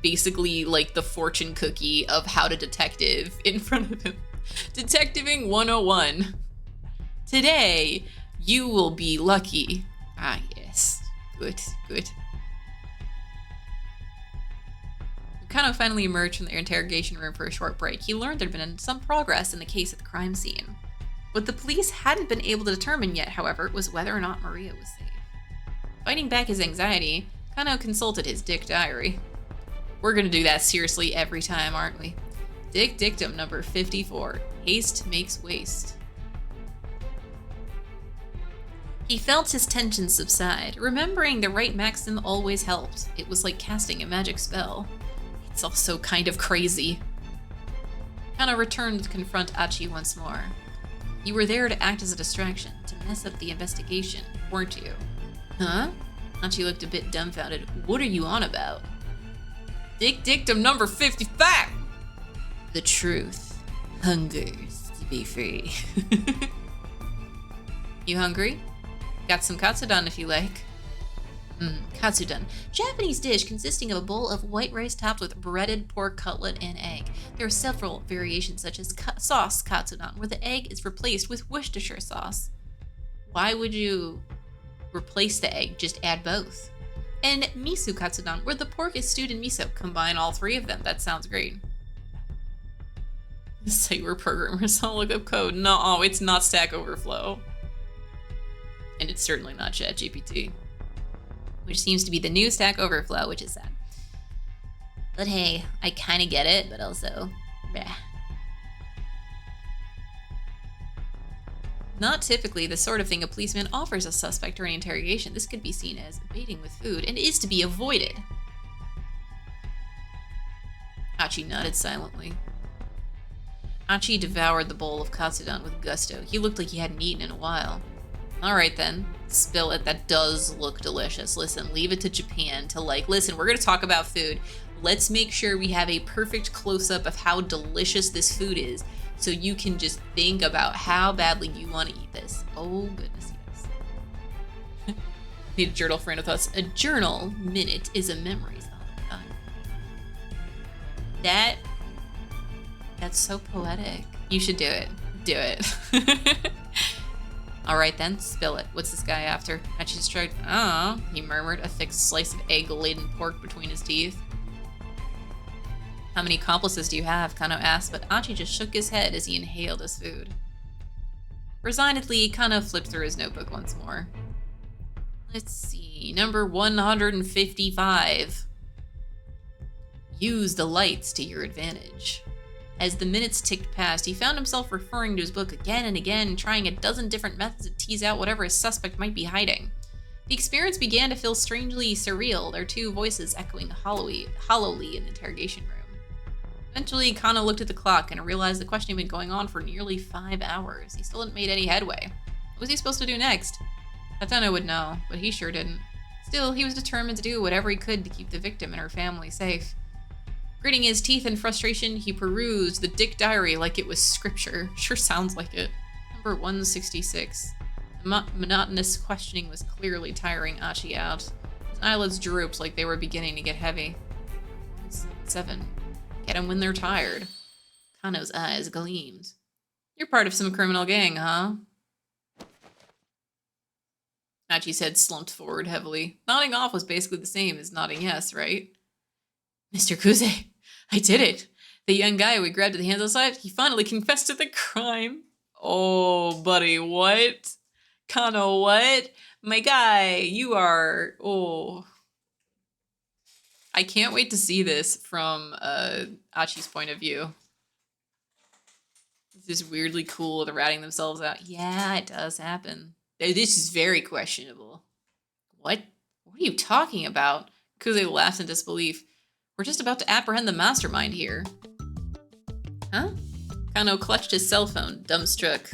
basically, the fortune cookie of how to detective in front of him. Detectiving 101. Today, you will be lucky. Ah, yes. Good, good. Kano finally emerged from the interrogation room for a short break. He learned there'd been some progress in the case at the crime scene. What the police hadn't been able to determine yet, however, was whether or not Maria was safe. Fighting back his anxiety, Kano consulted his dick diary. We're gonna do that seriously every time, aren't we? Dick dictum number 54. Haste makes waste. He felt his tension subside. Remembering the right maxim always helped. It was like casting a magic spell. It's also kind of crazy. Kano returned to confront Achi once more. You were there to act as a distraction, to mess up the investigation, weren't you? Huh? Achi looked a bit dumbfounded. What are you on about? Dick dictum number 55! The truth hungers to be free. You hungry? Got some katsudon if you like. Katsudon. Japanese dish consisting of a bowl of white rice topped with breaded pork cutlet and egg. There are several variations such as sauce katsudon, where the egg is replaced with Worcestershire sauce. Why would you replace the egg? Just add both. And miso katsudon, where the pork is stewed in miso. Combine all three of them. That sounds great. Say we're programmers. I'll look up code. No, it's not Stack Overflow. And it's certainly not ChatGPT. Which seems to be the new Stack Overflow, which is sad. But hey, I kind of get it, but also, bleh. Not typically the sort of thing a policeman offers a suspect during interrogation. This could be seen as baiting with food and is to be avoided. Achi nodded silently. Achi devoured the bowl of katsudon with gusto. He looked like he hadn't eaten in a while. Alright then, spill it. That does look delicious. Listen, leave it to Japan to listen, we're gonna talk about food. Let's make sure we have a perfect close-up of how delicious this food is so you can just think about how badly you want to eat this. Oh goodness, yes. Need a journal friend with us. A journal minute is a memory. That's so poetic. You should do it. Do it. Alright then, spill it. What's this guy after? Achi stroked. Oh, he murmured, a thick slice of egg-laden pork between his teeth. How many accomplices do you have? Kano asked, but Achi just shook his head as he inhaled his food. Resignedly, Kano flipped through his notebook once more. Let's see, number 155. Use the lights to your advantage. As the minutes ticked past, he found himself referring to his book again and again, trying a dozen different methods to tease out whatever his suspect might be hiding. The experience began to feel strangely surreal, their two voices echoing hollowly in the interrogation room. Eventually, Kano looked at the clock and realized the questioning had been going on for nearly 5 hours. He still hadn't made any headway. What was he supposed to do next? Hatano would know, but he sure didn't. Still, he was determined to do whatever he could to keep the victim and her family safe. Gritting his teeth in frustration, he perused the Dick Diary like it was scripture. Sure sounds like it. Number 166. The monotonous questioning was clearly tiring Achi out. His eyelids drooped like they were beginning to get heavy. 177. Get them when they're tired. Kano's eyes gleamed. You're part of some criminal gang, huh? Achi's head slumped forward heavily. Nodding off was basically the same as nodding yes, right? Mr. Kuze, I did it. The young guy we grabbed at the hands outside, he finally confessed to the crime. Oh, buddy, what? Kano, what? My guy, you are... Oh. I can't wait to see this from Achi's point of view. It's just weirdly cool. They're ratting themselves out. Yeah, it does happen. This is very questionable. What? What are you talking about? Kuze laughed in disbelief. We're just about to apprehend the mastermind here. Huh? Kano clutched his cell phone, dumbstruck.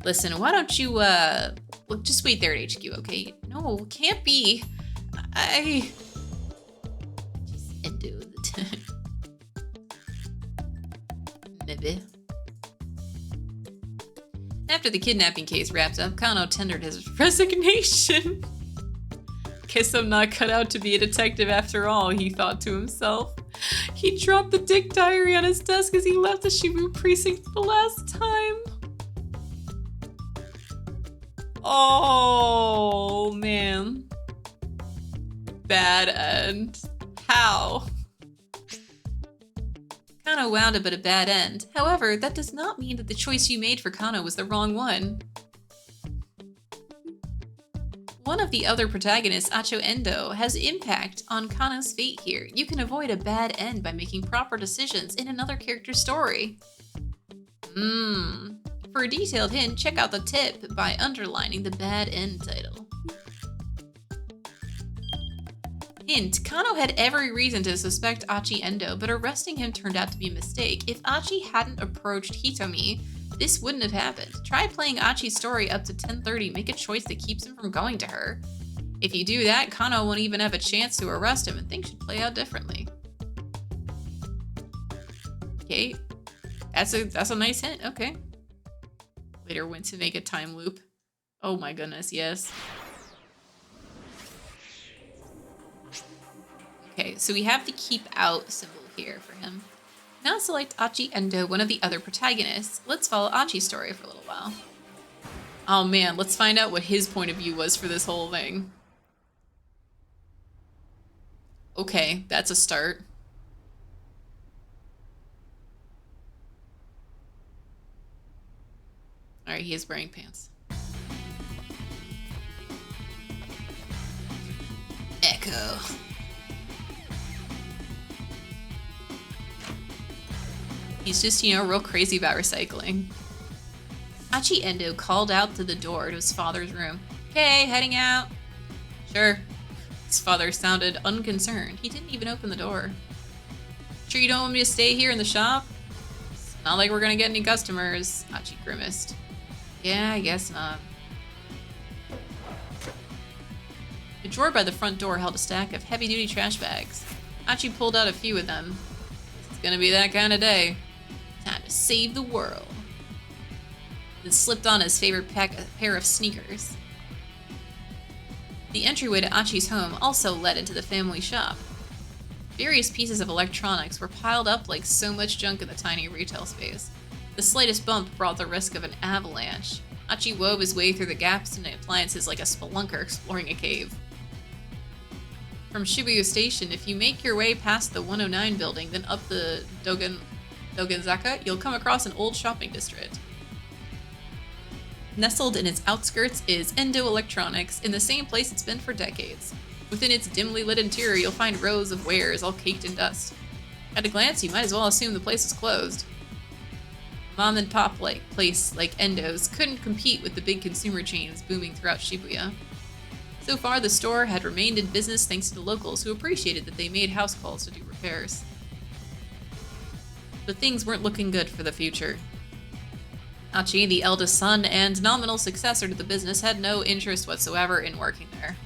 Listen, why don't you, look, just wait there at HQ, okay? No, can't be. Just Endo the time. Maybe. After the kidnapping case wrapped up, Kano tendered his resignation. Guess I'm not cut out to be a detective after all, he thought to himself. He dropped the Dick Diary on his desk as he left the Shibuya precinct for the last time. Oh, man. Bad end. How? Kano wound up at a bad end. However, that does not mean that the choice you made for Kano was the wrong one. One of the other protagonists, Acho Endo, has impact on Kano's fate here. You can avoid a bad end by making proper decisions in another character's story. For a detailed hint, check out the tip by underlining the bad end title. Hint, Kano had every reason to suspect Achi Endo, but arresting him turned out to be a mistake. If Achi hadn't approached Hitomi, this wouldn't have happened. Try playing Achi's story up to 10:30, make a choice that keeps him from going to her. If you do that, Kano won't even have a chance to arrest him and things should play out differently. Okay, that's a nice hint, okay. Later went to make a time loop. Oh my goodness, yes. Okay, so we have the keep out symbol here for him. Now select Achi Endo, one of the other protagonists. Let's follow Achi's story for a little while. Oh man, let's find out what his point of view was for this whole thing. Okay, that's a start. Alright, he is wearing pants. Echo. He's just, you know, real crazy about recycling. Achi Endo called out to the door to his father's room. Okay, heading out. Sure. His father sounded unconcerned. He didn't even open the door. Sure you don't want me to stay here in the shop? It's not like we're gonna get any customers. Achi grimaced. Yeah, I guess not. The drawer by the front door held a stack of heavy-duty trash bags. Achi pulled out a few of them. It's gonna be that kind of day. Time to save the world. Then slipped on his favorite pair of sneakers. The entryway to Achi's home also led into the family shop. Various pieces of electronics were piled up like so much junk in the tiny retail space. The slightest bump brought the risk of an avalanche. Achi wove his way through the gaps in the appliances like a spelunker exploring a cave. From Shibuya Station, if you make your way past the 109 building, then up the Dogenzaka, you'll come across an old shopping district. Nestled in its outskirts is Endo Electronics, in the same place it's been for decades. Within its dimly lit interior, you'll find rows of wares all caked in dust. At a glance, you might as well assume the place is closed. Mom and pop place like Endo's couldn't compete with the big consumer chains booming throughout Shibuya. So far, the store had remained in business thanks to the locals who appreciated that they made house calls to do repairs. But things weren't looking good for the future. Achi, the eldest son and nominal successor to the business, had no interest whatsoever in working there.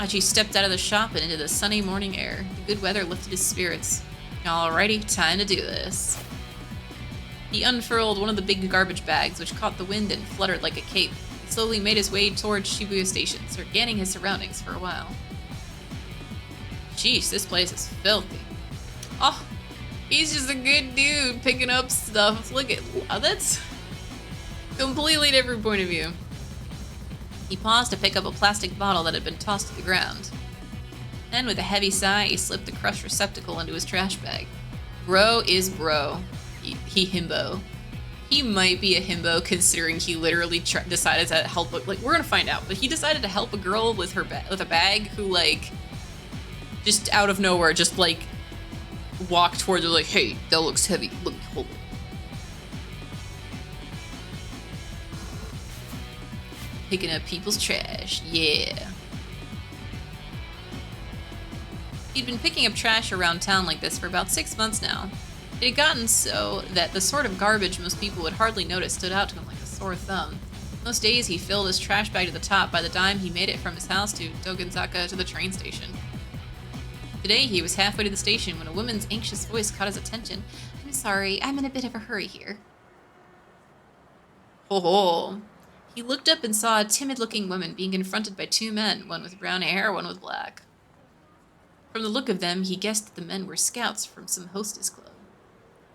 Achi stepped out of the shop and into the sunny morning air. The good weather lifted his spirits. Alrighty, time to do this. He unfurled one of the big garbage bags, which caught the wind and fluttered like a cape. He slowly made his way towards Shibuya Station, scanning his surroundings for a while. Jeez, this place is filthy. Oh, he's just a good dude picking up stuff. Look at that's completely different point of view. He paused to pick up a plastic bottle that had been tossed to the ground. Then, with a heavy sigh, he slipped the crushed receptacle into his trash bag. Bro is bro. He himbo. He might be a himbo considering he literally decided to help. Like, we're gonna find out, but he decided to help a girl with her with a bag who, like, just out of nowhere, just like walked towards her like, "Hey, that looks heavy. Let me hold it." Picking up people's trash, yeah. He'd been picking up trash around town like this for about 6 months now. It had gotten so that the sort of garbage most people would hardly notice stood out to him like a sore thumb. Most days he filled his trash bag to the top by the time he made it from his house to Dogenzaka to the train station. Today he was halfway to the station when a woman's anxious voice caught his attention. "I'm sorry, I'm in a bit of a hurry here." Ho ho. He looked up and saw a timid-looking woman being confronted by 2 men, one with brown hair, one with black. From the look of them, he guessed that the men were scouts from some hostess club.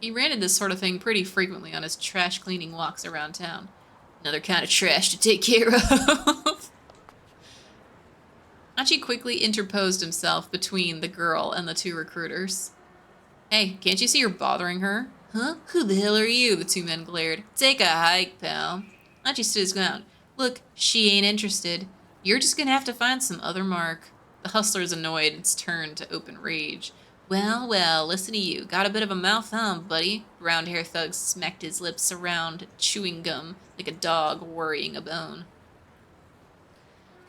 He ran into this sort of thing pretty frequently on his trash-cleaning walks around town. Another kind of trash to take care of. Achi quickly interposed himself between the girl and the 2 recruiters. "Hey, can't you see you're bothering her?" "Huh? Who the hell are you?" the 2 men glared. "Take a hike, pal." Achi stood his ground. "Look, she ain't interested. You're just gonna have to find some other mark." The hustler's annoyed. It's turned to open rage. Well, listen to you. Got a bit of a mouth, huh, buddy?" Round-hair thug smacked his lips around, chewing gum like a dog worrying a bone.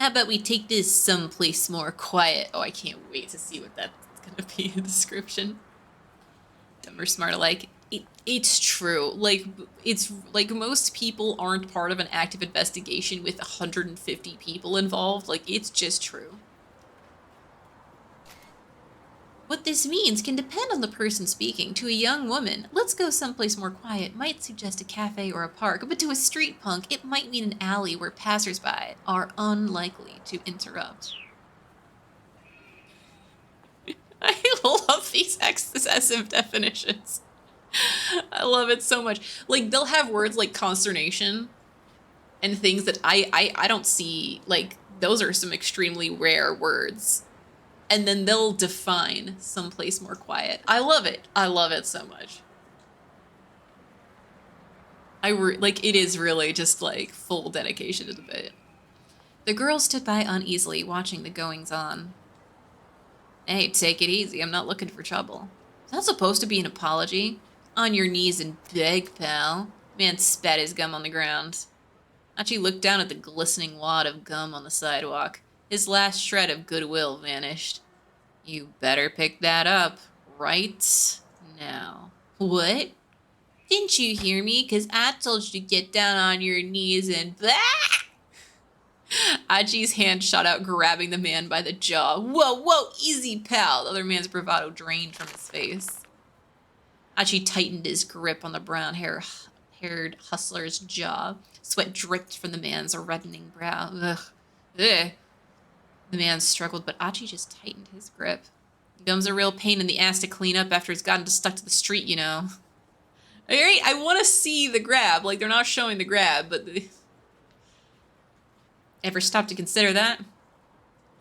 "How about we take this someplace more quiet?" Oh, I can't wait to see what that's gonna be in the description. Dumb or smart alike. It's true. Like, it's like most people aren't part of an active investigation with 150 people involved. Like, it's just true. What this means can depend on the person speaking. To a young woman, "Let's go someplace more quiet" might suggest a cafe or a park, but to a street punk, it might mean an alley where passersby are unlikely to interrupt. I love these excessive definitions. I love it so much. Like, they'll have words like consternation and things that I don't see. Like, those are some extremely rare words. And then they'll define someplace more quiet. I love it. I love it so much. Like, it is really just, like, full dedication to the bit. The girl stood by uneasily, watching the goings-on. "Hey, take it easy. I'm not looking for trouble." "Is that supposed to be an apology?" "On your knees and beg, pal." Man spat his gum on the ground. Achi looked down at the glistening wad of gum on the sidewalk. His last shred of goodwill vanished. "You better pick that up right now." "What? Didn't you hear me? 'Cause I told you to get down on your knees and blah!" Achi's hand shot out, grabbing the man by the jaw. Whoa, easy, pal." The other man's bravado drained from his face. Achi tightened his grip on the brown-haired hustler's jaw. Sweat dripped from the man's reddening brow. Ugh. The man struggled, but Achi just tightened his grip. Gum's a real pain in the ass to clean up after it's gotten stuck to the street, you know. Alright, I want to see the grab. Like, they're not showing the grab, but... Ever stop to consider that?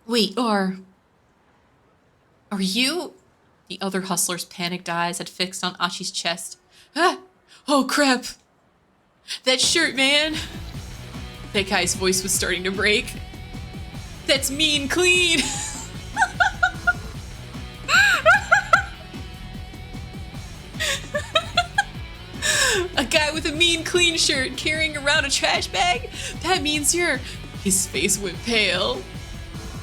"Wait, are you?" The other hustler's panicked eyes had fixed on Achi's chest. "Ah! Oh crap! That shirt, man! That guy's voice was starting to break. That's mean clean! A guy with a mean clean shirt carrying around a trash bag? That means you're... His face went pale.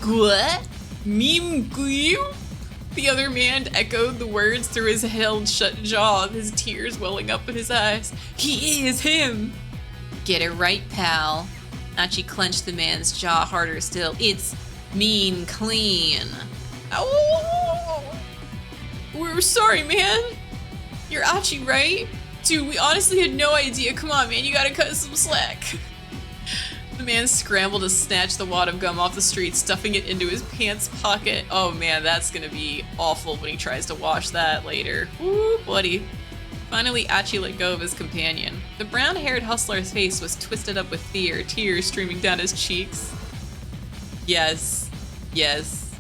What? Meme glue? The other man echoed the words through his held shut jaw, his tears welling up in his eyes. He is him! Get it right, pal. Achi clenched the man's jaw harder still. It's mean clean. Oh! We're sorry, man. You're Achi, right? Dude, we honestly had no idea. Come on, man, you gotta cut some slack. The man scrambled to snatch the wad of gum off the street, stuffing it into his pants pocket. Oh man, that's gonna be awful when he tries to wash that later. Ooh, buddy. Finally, Achi let go of his companion. The brown-haired hustler's face was twisted up with fear, tears streaming down his cheeks. Yes, yes.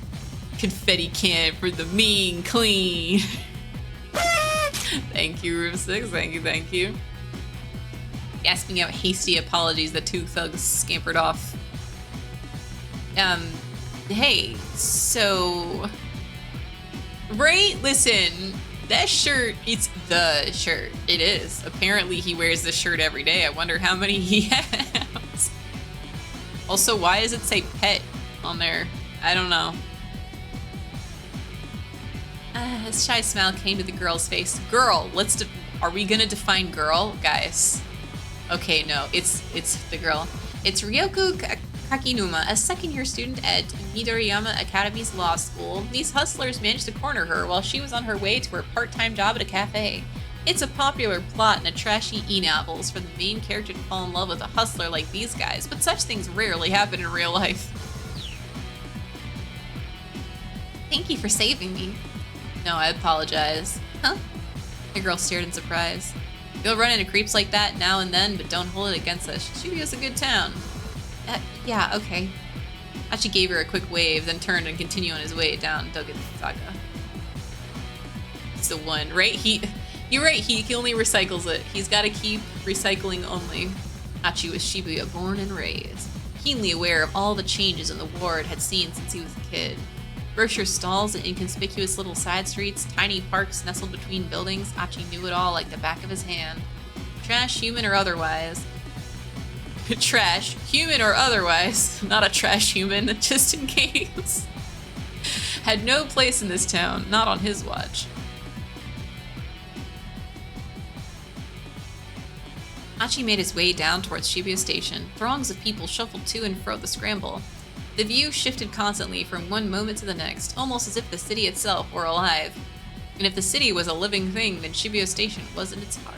Confetti can for the mean clean. Thank you, Room 6. Thank you, thank you. Gasping out hasty apologies, the two thugs scampered off. Hey, so... Right? Listen, that shirt, it's the shirt. It is. Apparently he wears this shirt every day. I wonder how many he has. Also, why does it say pet on there? I don't know. A shy smile came to the girl's face. Girl, are we gonna define girl? Guys. Okay, no, it's the girl. It's Ryoko Kakinuma, a second-year student at Midoriyama Academy's law school. These hustlers managed to corner her while she was on her way to her part-time job at a cafe. It's a popular plot in a trashy e-novels for the main character to fall in love with a hustler like these guys, but such things rarely happen in real life. Thank you for saving me. No, I apologize. Huh? The girl stared in surprise. You'll run into creeps like that now and then, but don't hold it against us. Shibuya's a good town. Yeah, okay. Achi gave her a quick wave, then turned and continued on his way down Dogen Saga. It's the one, right? You're right, he only recycles it. He's gotta keep recycling only. Achi was Shibuya born and raised, keenly aware of all the changes in the ward had seen since he was a kid. Grocery stalls and inconspicuous little side streets, tiny parks nestled between buildings, Achi knew it all like the back of his hand. Trash, human or otherwise. Trash, human or otherwise. Not a trash human, just in case. Had no place in this town, not on his watch. Achi made his way down towards Shibuya Station. Throngs of people shuffled to and fro the Scramble. The view shifted constantly from one moment to the next, almost as if the city itself were alive. And if the city was a living thing, then Shibuya Station was in its heart.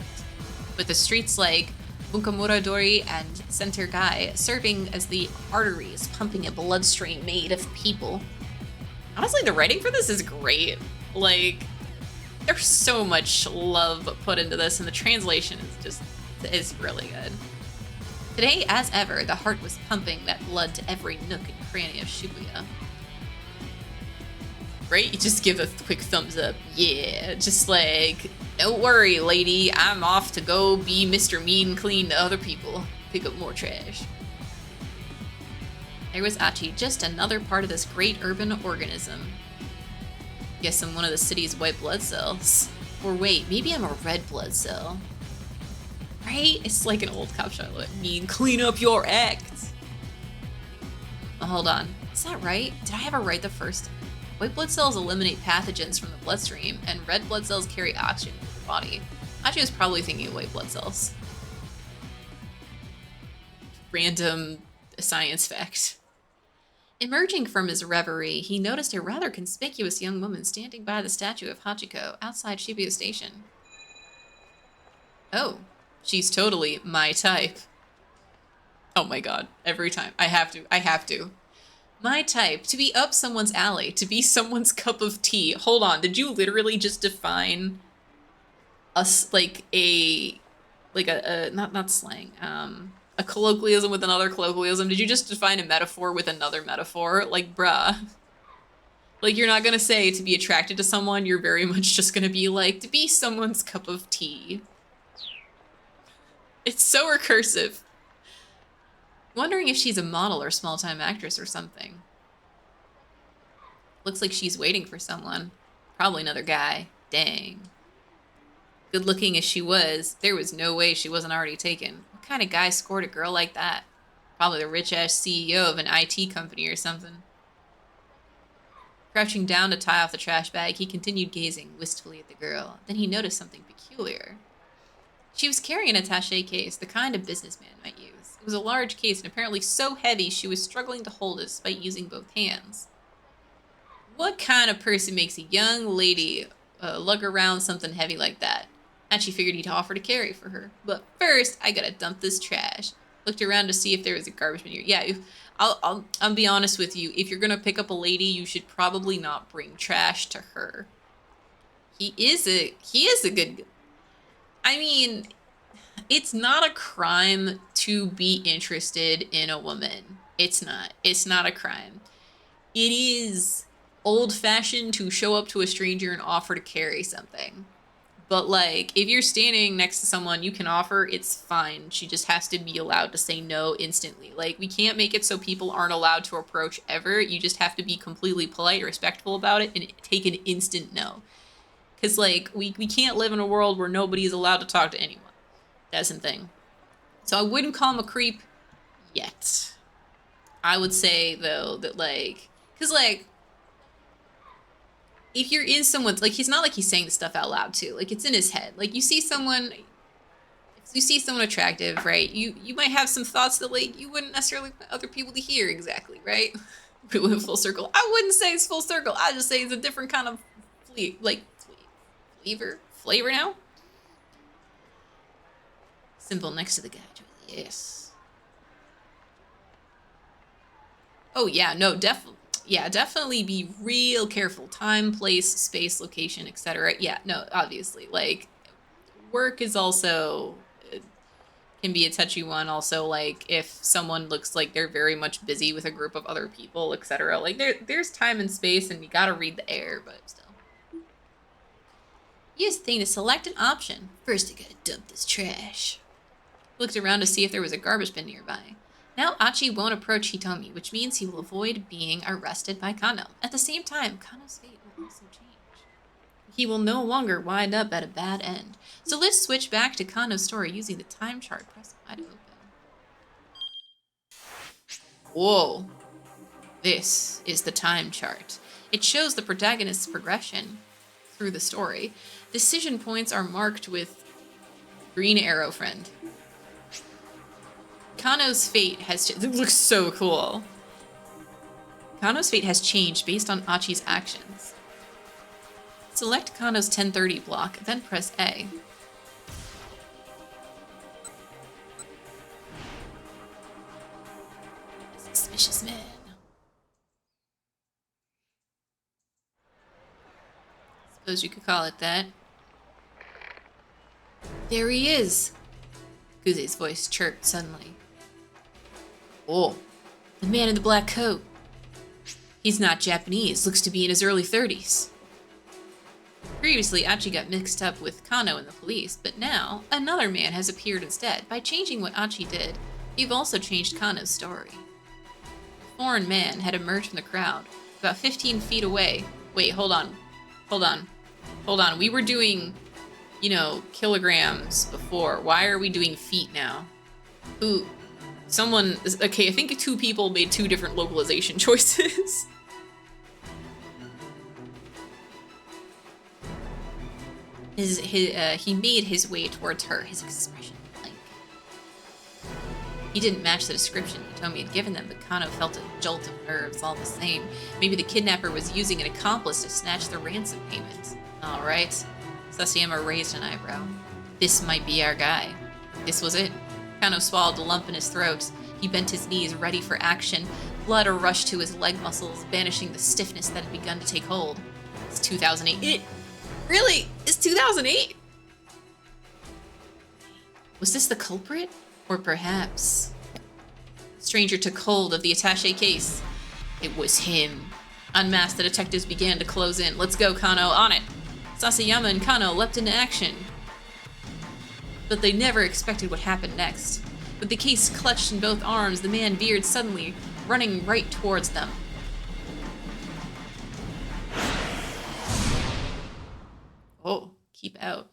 With the streets like Bunkamura-dori and Center Gai serving as the arteries pumping a bloodstream made of people. Honestly, the writing for this is great. Like, there's so much love put into this, and the translation is really good. Today, as ever, the heart was pumping that blood to every nook and cranny of Shibuya. Right? You just give a quick thumbs up. Yeah, just like, don't worry, lady. I'm off to go be Mr. Mean Clean to other people. Pick up more trash. There was Achi, just another part of this great urban organism. Guess I'm one of the city's white blood cells. Or wait, maybe I'm a red blood cell. Right? It's like an old cop show. Let me clean up your act. Oh, hold on. Is that right? Did I have it right the first time? White blood cells eliminate pathogens from the bloodstream, and red blood cells carry oxygen to the body. Actually, I was probably thinking of white blood cells. Random science fact. Emerging from his reverie, he noticed a rather conspicuous young woman standing by the statue of Hachiko outside Shibuya Station. Oh. She's totally my type. Oh my god, every time. I have to. My type, to be up someone's alley, to be someone's cup of tea. Hold on, did you literally just define us like a not slang, a colloquialism with another colloquialism? Did you just define a metaphor with another metaphor? Like, bruh. Like, you're not gonna say to be attracted to someone, you're very much just gonna be like, to be someone's cup of tea. It's so recursive. Wondering if she's a model or small-time actress or something. Looks like she's waiting for someone. Probably another guy. Dang. Good looking as she was, there was no way she wasn't already taken. What kind of guy scored a girl like that? Probably the rich-ass CEO of an IT company or something. Crouching down to tie off the trash bag, he continued gazing wistfully at the girl. Then he noticed something peculiar. She was carrying an attaché case, the kind a businessman might use. It was a large case and apparently so heavy she was struggling to hold it despite using both hands. What kind of person makes a young lady lug around something heavy like that? And she figured he'd offer to carry for her. But first, I gotta dump this trash. Looked around to see if there was a garbage bin here. Yeah, I'll be honest with you. If you're gonna pick up a lady, you should probably not bring trash to her. He is a good. I mean, it's not a crime to be interested in a woman. It's not. It's not a crime. It is old-fashioned to show up to a stranger and offer to carry something. But, like, if you're standing next to someone you can offer, it's fine. She just has to be allowed to say no instantly. Like, we can't make it so people aren't allowed to approach ever. You just have to be completely polite, respectful about it, and take an instant no. Because, like, we can't live in a world where nobody is allowed to talk to anyone. That's the thing. So I wouldn't call him a creep yet. I would say, though, that, like... Because, like... If you're in someone's, like, he's not like he's saying this stuff out loud too. Like, it's in his head. Like, you see someone attractive, right? You might have some thoughts that, like, you wouldn't necessarily want other people to hear exactly, right? We went full circle. I wouldn't say it's full circle. I just say it's a different kind of flavor now. Symbol next to the guy. Yes. Oh yeah, no, definitely. Yeah, definitely be real careful. Time, place, space, location, etc. Yeah, no, obviously. Like, work is also, can be a touchy one. Also, like, if someone looks like they're very much busy with a group of other people, etc. Like, there's time and space, and you gotta read the air, but still. Use the thing to select an option. First, I gotta dump this trash. Looked around to see if there was a garbage bin nearby. Now Achi won't approach Hitomi, which means he will avoid being arrested by Kano. At the same time, Kano's fate will also change. He will no longer wind up at a bad end. So let's switch back to Kano's story using the time chart. Press wide open. Whoa. This is the time chart. It shows the protagonist's progression through the story. Decision points are marked with green arrow friend. Kano's fate has... It looks so cool. Kano's fate has changed based on Achi's actions. Select Kano's 1030 block, then press A. Suspicious man. Suppose you could call it that. There he is! Guze's voice chirped suddenly. Oh, the man in the black coat. He's not Japanese, looks to be in his early 30s. Previously, Achi got mixed up with Kano and the police, but now another man has appeared instead. By changing what Achi did, you've also changed Kano's story. A foreign man had emerged from the crowd, about 15 feet away. Wait, hold on. We were doing, kilograms before. Why are we doing feet now? Ooh. Okay, I think two people made two different localization choices. He made his way towards her, his expression blank. He didn't match the description Hitomi had given them, but Kano felt a jolt of nerves all the same. Maybe the kidnapper was using an accomplice to snatch the ransom payment. All right. Sasayama raised an eyebrow. This might be our guy. This was it. Kano swallowed a lump in his throat. He bent his knees, ready for action. Blood rushed to his leg muscles, banishing the stiffness that had begun to take hold. It's 2008. Really? It's 2008? Was this the culprit? Or perhaps... Stranger took hold of the attaché case. It was him. Unmasked, the detectives began to close in. Let's go, Kano. On it. Sasayama and Kano leapt into action. but they never expected what happened next. With the case clutched in both arms, the man veered suddenly, running right towards them. Oh, keep out.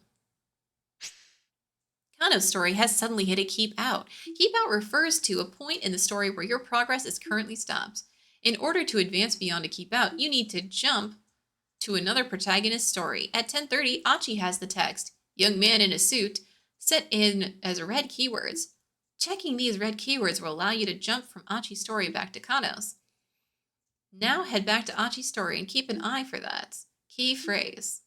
Kano's story has suddenly hit a keep out. Keep out refers to a point in the story where your progress is currently stopped. In order to advance beyond a keep out, you need to jump to another protagonist's story. At 10:30, Achi has the text, young man in a suit, set in as red keywords. Checking these red keywords will allow you to jump from Achi's story back to Kano's. Now head back to Achi's story and keep an eye for that key phrase.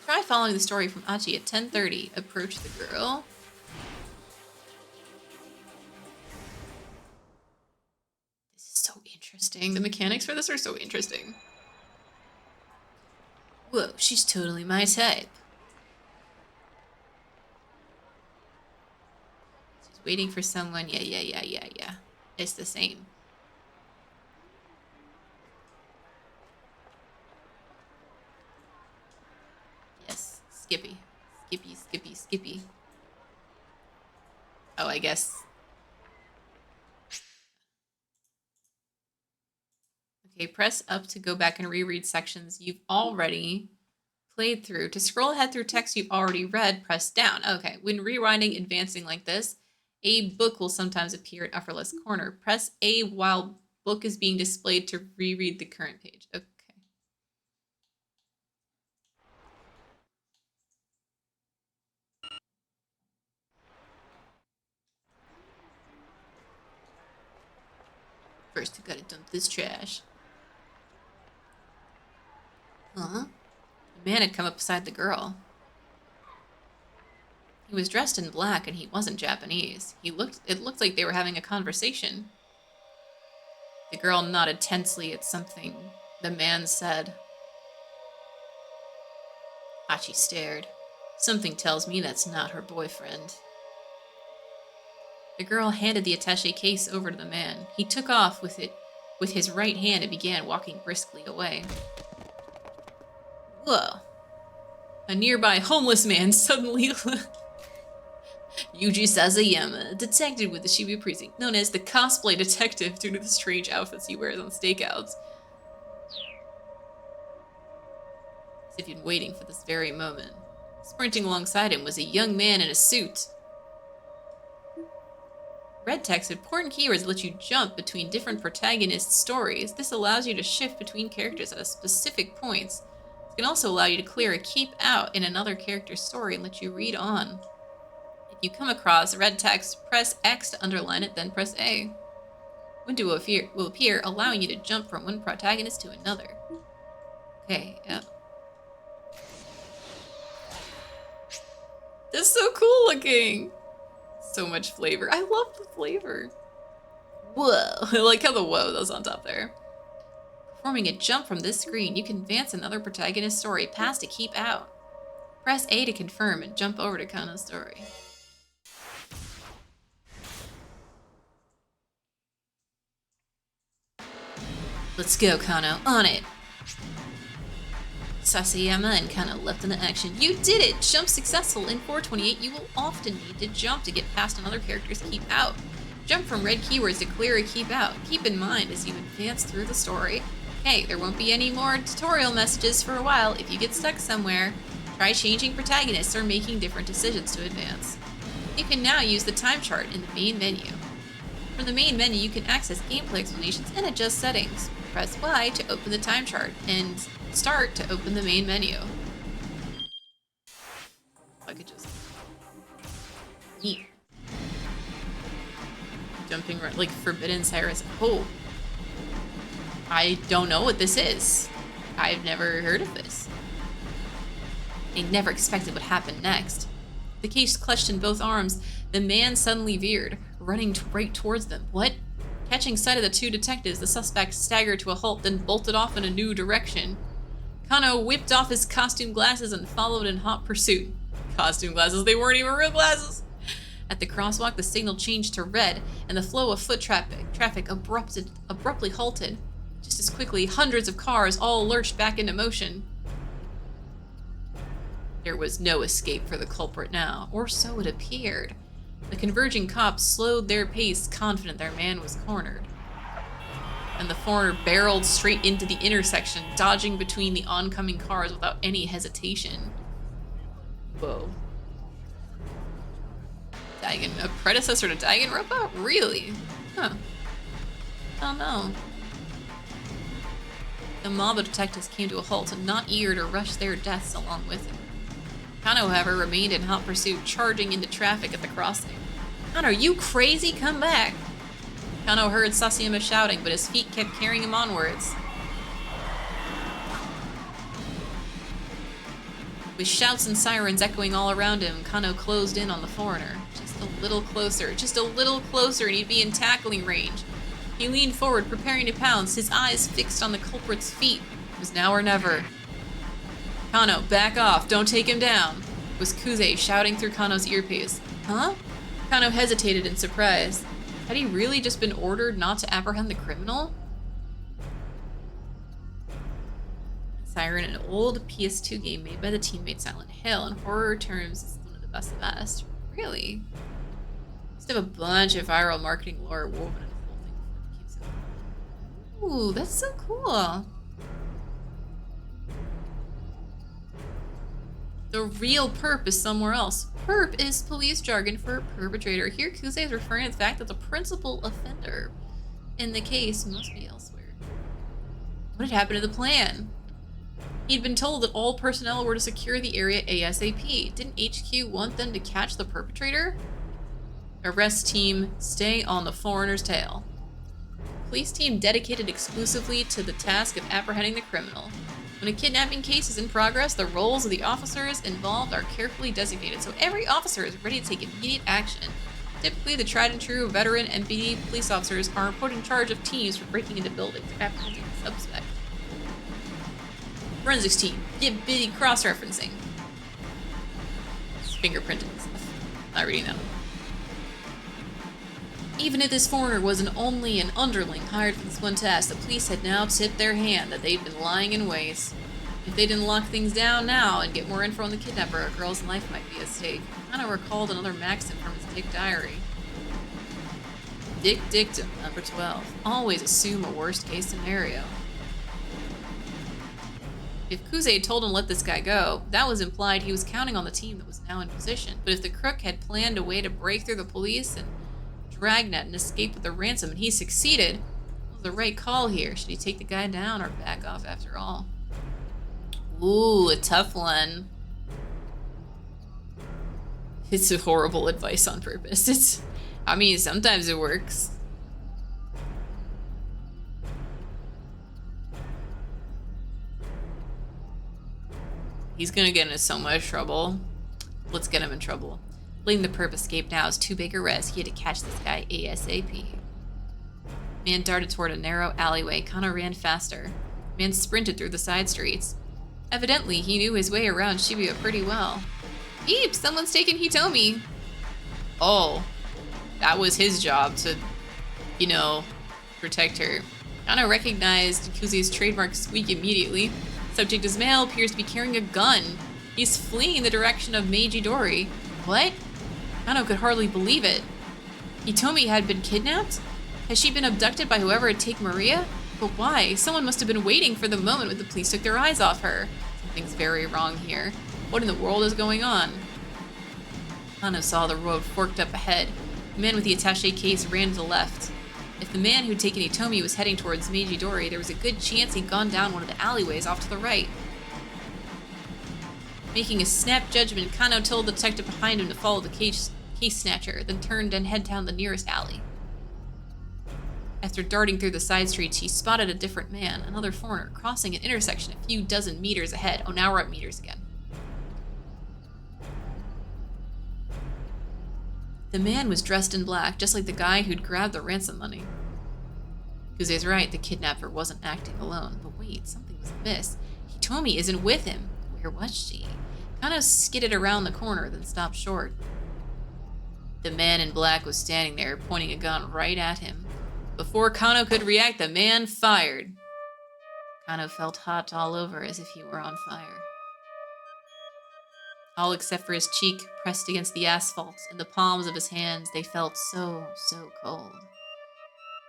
Try following the story from Achi at 10:30. Approach the girl. This is so interesting. The mechanics for this are so interesting. Whoa, she's totally my type. She's waiting for someone. Yeah. It's the same. Yes, Skippy. Skippy. Oh, I guess. Okay, press up to go back and reread sections you've already played through. To scroll ahead through text you've already read, press down. Okay, when rewinding, advancing like this, a book will sometimes appear at upper left corner. Press A while book is being displayed to reread the current page. Okay. First, I gotta dump this trash. Huh? A man had come up beside the girl. He was dressed in black and he wasn't Japanese. It looked like they were having a conversation. The girl nodded tensely at something the man said. Hachi stared. Something tells me that's not her boyfriend. The girl handed the attaché case over to the man. He took off with it with his right hand and began walking briskly away. Whoa. A nearby homeless man suddenly... Yuji Sazayama, detective with the Shibuya precinct, known as the cosplay detective due to the strange outfits he wears on stakeouts. As if he'd been waiting for this very moment. Sprinting alongside him was a young man in a suit. Red text, important keywords let you jump between different protagonist stories. This allows you to shift between characters at specific points. It can also allow you to clear a keep out in another character's story and let you read on. If you come across red text, press X to underline it, then press A. Window will appear, allowing you to jump from one protagonist to another. Okay, yep. That's so cool looking! So much flavor. I love the flavor. Whoa. I like how the whoa that's on top there. Performing a jump from this screen, you can advance another protagonist's story past a keep out. Press A to confirm and jump over to Kano's story. Let's go, Kano. On it! Sasayama and Kano leapt into action. You did it! Jump successful. In 428, you will often need to jump to get past another character's keep out. Jump from red keywords to clear a keep out. Keep in mind as you advance through the story. Hey, there won't be any more tutorial messages for a while. If you get stuck somewhere, try changing protagonists or making different decisions to advance. You can now use the time chart in the main menu. From the main menu, you can access gameplay explanations and adjust settings. Press Y to open the time chart and start to open the main menu. I could just... Yeah. Jumping right, like Forbidden Cyrus. Oh. I don't know what this is. I've never heard of this. They never expected what happened next. The case clutched in both arms, the man suddenly veered, running right towards them. What? Catching sight of the two detectives, the suspect staggered to a halt, then bolted off in a new direction. Kano whipped off his costume glasses and followed in hot pursuit. Costume glasses, they weren't even real glasses! At the crosswalk, the signal changed to red, and the flow of foot traffic abruptly halted. Just as quickly, hundreds of cars all lurched back into motion. There was no escape for the culprit now, or so it appeared. The converging cops slowed their pace, confident their man was cornered. And the foreigner barreled straight into the intersection, dodging between the oncoming cars without any hesitation. Whoa. Daigen, a predecessor to Danganronpa? Really? Huh. Oh no. The mob of detectives came to a halt, not eager to rush their deaths along with him. Kano, however, remained in hot pursuit, charging into traffic at the crossing. Kano, are you crazy? Come back! Kano heard Sasayama shouting, but his feet kept carrying him onwards. With shouts and sirens echoing all around him, Kano closed in on the foreigner. Just a little closer, and he'd be in tackling range. He leaned forward, preparing to pounce, his eyes fixed on the culprit's feet. It was now or never. Kano, back off, don't take him down, was Kuze shouting through Kano's earpiece. Huh? Kano hesitated in surprise. Had he really just been ordered not to apprehend the criminal? Siren, an old PS2 game made by the teammate Silent Hill. In horror terms, it's one of the best of the best. Really? Must have a bunch of viral marketing lore woven into the whole thing before it became so. Ooh, that's so cool. The real perp is somewhere else. Perp is police jargon for perpetrator. Here, Kuze is referring to the fact that the principal offender in the case must be elsewhere. What had happened to the plan? He'd been told that all personnel were to secure the area ASAP. Didn't HQ want them to catch the perpetrator? Arrest team, stay on the foreigner's tail. Police team dedicated exclusively to the task of apprehending the criminal. When a kidnapping case is in progress, the roles of the officers involved are carefully designated, so every officer is ready to take immediate action. Typically, the tried and true veteran MPD police officers are put in charge of teams for breaking into buildings or apprehending the suspect. Forensics team, get busy cross-referencing. Fingerprinting and stuff. Not reading that one. Even if this foreigner was only an underling hired for this one task, the police had now tipped their hand that they'd been lying in wait. If they didn't lock things down now and get more info on the kidnapper, a girl's life might be at stake. Kano recalled another maxim from his Dick diary. Dick dictum number 12. Always assume a worst-case scenario. If Kuze had told him to let this guy go, that was implied he was counting on the team that was now in position. But if the crook had planned a way to break through the police and dragnet and escape with the ransom, and he succeeded, what was the right call here? Should he take the guy down or back off after all? Ooh, a tough one. It's a horrible advice on purpose. I mean, sometimes it works. He's gonna get into so much trouble. Let's get him in trouble. Letting the perp escape now is too big a risk. He had to catch this guy ASAP. Man darted toward a narrow alleyway. Kano ran faster. Man sprinted through the side streets. Evidently, he knew his way around Shibuya pretty well. Eep! Someone's taken Hitomi! Oh. That was his job to, you know, protect her. Kano recognized Kuze's trademark squeak immediately. Subject is male, appears to be carrying a gun. He's fleeing in the direction of Meiji Dori. What? Kano could hardly believe it. Hitomi had been kidnapped? Has she been abducted by whoever had taken Maria? But why? Someone must have been waiting for the moment when the police took their eyes off her. Something's very wrong here. What in the world is going on? Kano saw the road forked up ahead. The man with the attaché case ran to the left. If the man who'd taken Hitomi was heading towards Meiji Dori, there was a good chance he'd gone down one of the alleyways off to the right. Making a snap judgment, Kano told the detective behind him to follow the case snatcher, then turned and head down the nearest alley. After darting through the side streets, he spotted a different man, another foreigner, crossing an intersection a few dozen meters ahead. Oh, now we're at meters again. The man was dressed in black, just like the guy who'd grabbed the ransom money. Kuze's right, the kidnapper wasn't acting alone. But wait, something was amiss. Hitomi isn't with him. Where was she? Kano skidded around the corner, then stopped short. The man in black was standing there, pointing a gun right at him. Before Kano could react, the man fired. Kano felt hot all over, as if he were on fire. all except for his cheek pressed against the asphalt and the palms of his hands. They felt so, so cold.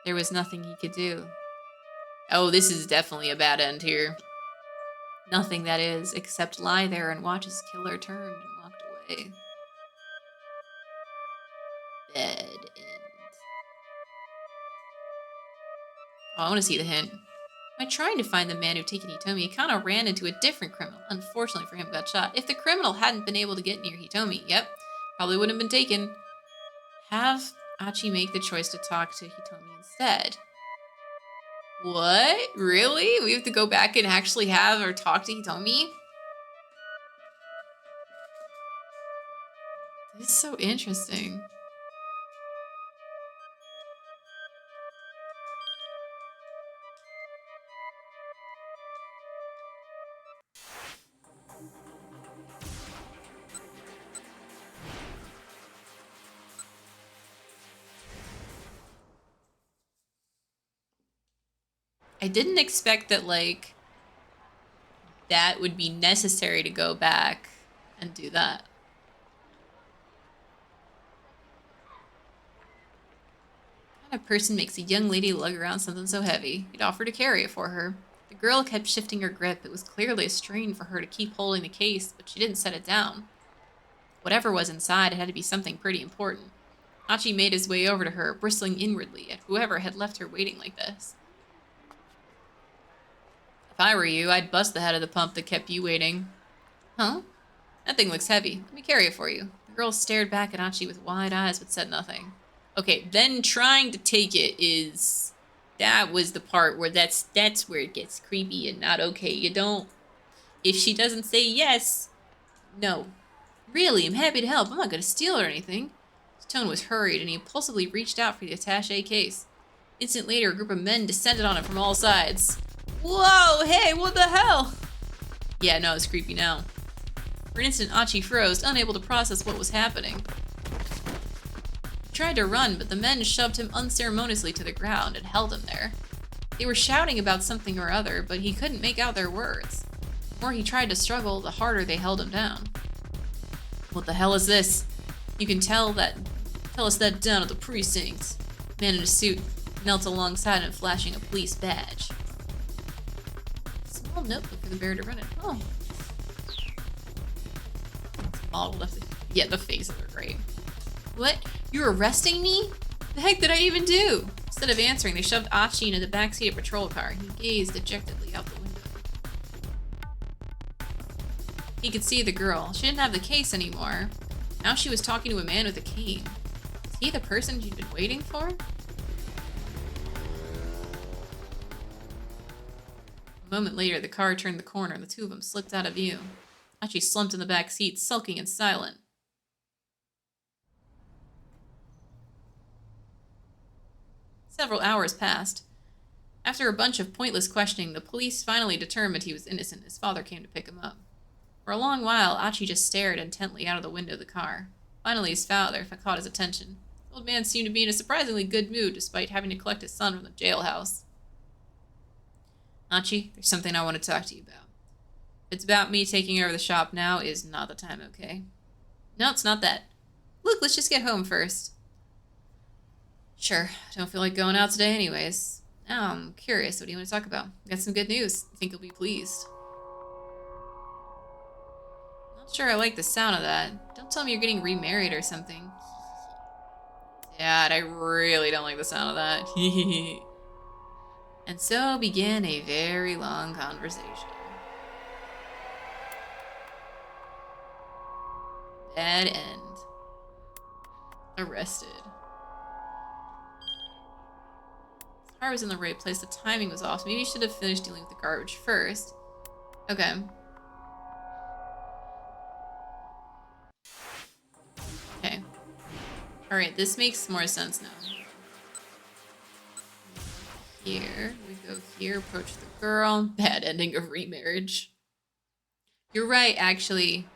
There was nothing he could do. Oh, this is definitely a bad end here. Nothing, that is, except lie there and watch his killer turn and walked away. Bad end. Oh, I want to see the hint. By trying to find the man who'd taken Hitomi, Kano ran into a different criminal. Unfortunately for him, got shot. If the criminal hadn't been able to get near Hitomi, yep, probably wouldn't have been taken. Have Achi make the choice to talk to Hitomi instead. What? Really? We have to go back and actually have her talk to Hitomi? This is so interesting. I didn't expect that, like, that would be necessary to go back and do that. What kind of person makes a young lady lug around something so heavy? He'd offered to carry it for her. The girl kept shifting her grip. It was clearly a strain for her to keep holding the case, but she didn't set it down. Whatever was inside, it had to be something pretty important. Achi made his way over to her, bristling inwardly at whoever had left her waiting like this. If I were you, I'd bust the head of the pump that kept you waiting. Huh? That thing looks heavy. Let me carry it for you. The girl stared back at Achi with wide eyes but said nothing. Okay, then trying to take it is... That was the part where that's where it gets creepy and not okay. You don't... If she doesn't say yes... No. Really, I'm happy to help. I'm not going to steal or anything. His tone was hurried and he impulsively reached out for the attaché case. Instant later, a group of men descended on him from all sides. Whoa, hey, what the hell? Yeah, no, it's creepy now. For an instant, Achi froze, unable to process what was happening. He tried to run, but the men shoved him unceremoniously to the ground and held him there. They were shouting about something or other, but he couldn't make out their words. The more he tried to struggle, the harder they held him down. What the hell is this? You can tell us that down at the precinct. The man in a suit knelt alongside him, flashing a police badge. Small notebook for the bear to run it. Oh. Modeled after. Yeah, the faces are great. What? You're arresting me? The heck did I even do? Instead of answering, they shoved Achi into the backseat of a patrol car. He gazed dejectedly out the window. He could see the girl. She didn't have the case anymore. Now she was talking to a man with a cane. Is he the person she'd been waiting for? A moment later, the car turned the corner and the two of them slipped out of view. Achi slumped in the back seat, sulking and silent. Several hours passed. After a bunch of pointless questioning, the police finally determined he was innocent. His father came to pick him up. For a long while, Achi just stared intently out of the window of the car. Finally, his father caught his attention. The old man seemed to be in a surprisingly good mood, despite having to collect his son from the jailhouse. Achi, there's something I want to talk to you about. If it's about me taking over the shop now, is not the time, okay? No, it's not that. Look, let's just get home first. Sure, I don't feel like going out today anyways. Now I'm curious, what do you want to talk about? Got some good news. I think you'll be pleased. Not sure I like the sound of that. Don't tell me you're getting remarried or something. Dad, I really don't like the sound of that. And so began a very long conversation. Bad end. Arrested. His heart was in the right place. The timing was off. Maybe you should have finished dealing with the garbage first. Okay. Okay. Alright, this makes more sense now. Here. We go here. Approach the girl. Bad ending of remarriage. You're right, actually.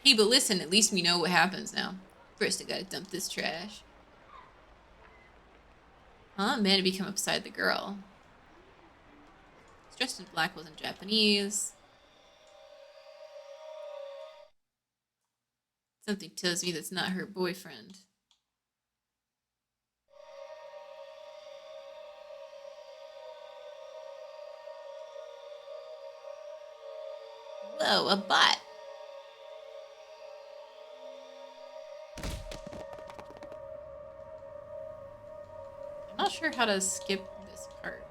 Hey, but listen, at least we know what happens now. First, I gotta dump this trash. Huh? Man to become beside the girl. He's dressed in black, wasn't Japanese. Something tells me that's not her boyfriend. Whoa, a bot. I'm not sure how to skip this part.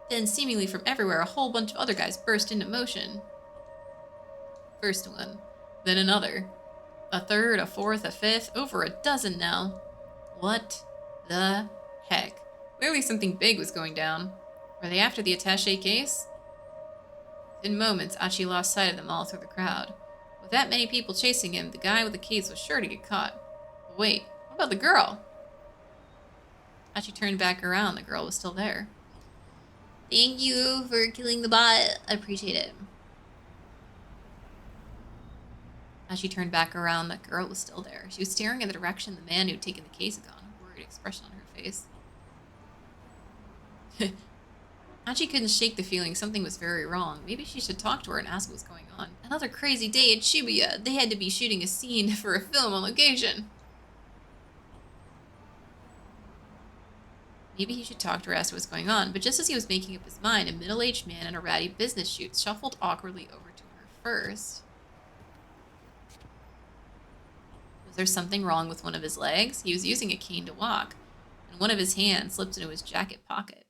Then, seemingly from everywhere, a whole bunch of other guys burst into motion. First one, then another. A third, a fourth, a fifth, over a dozen now. What the heck? Clearly something big was going down. Were they after the attaché case? In moments, Achi lost sight of them all through the crowd. With that many people chasing him, the guy with the case was sure to get caught. But wait, what about the girl? Achi turned back around. The girl was still there. Thank you for killing the bot. I appreciate it. As she turned back around, the girl was still there. She was staring in the direction the man who'd taken the case had gone, a worried expression on her face. Achi couldn't shake the feeling something was very wrong. Maybe she should talk to her and ask what was going on. Another crazy day at Shibuya. They had to be shooting a scene for a film on location. Maybe he should talk to her, ask what's going on. But just as he was making up his mind, a middle-aged man in a ratty business suit shuffled awkwardly over to her first. Was there something wrong with one of his legs? He was using a cane to walk, and one of his hands slipped into his jacket pocket.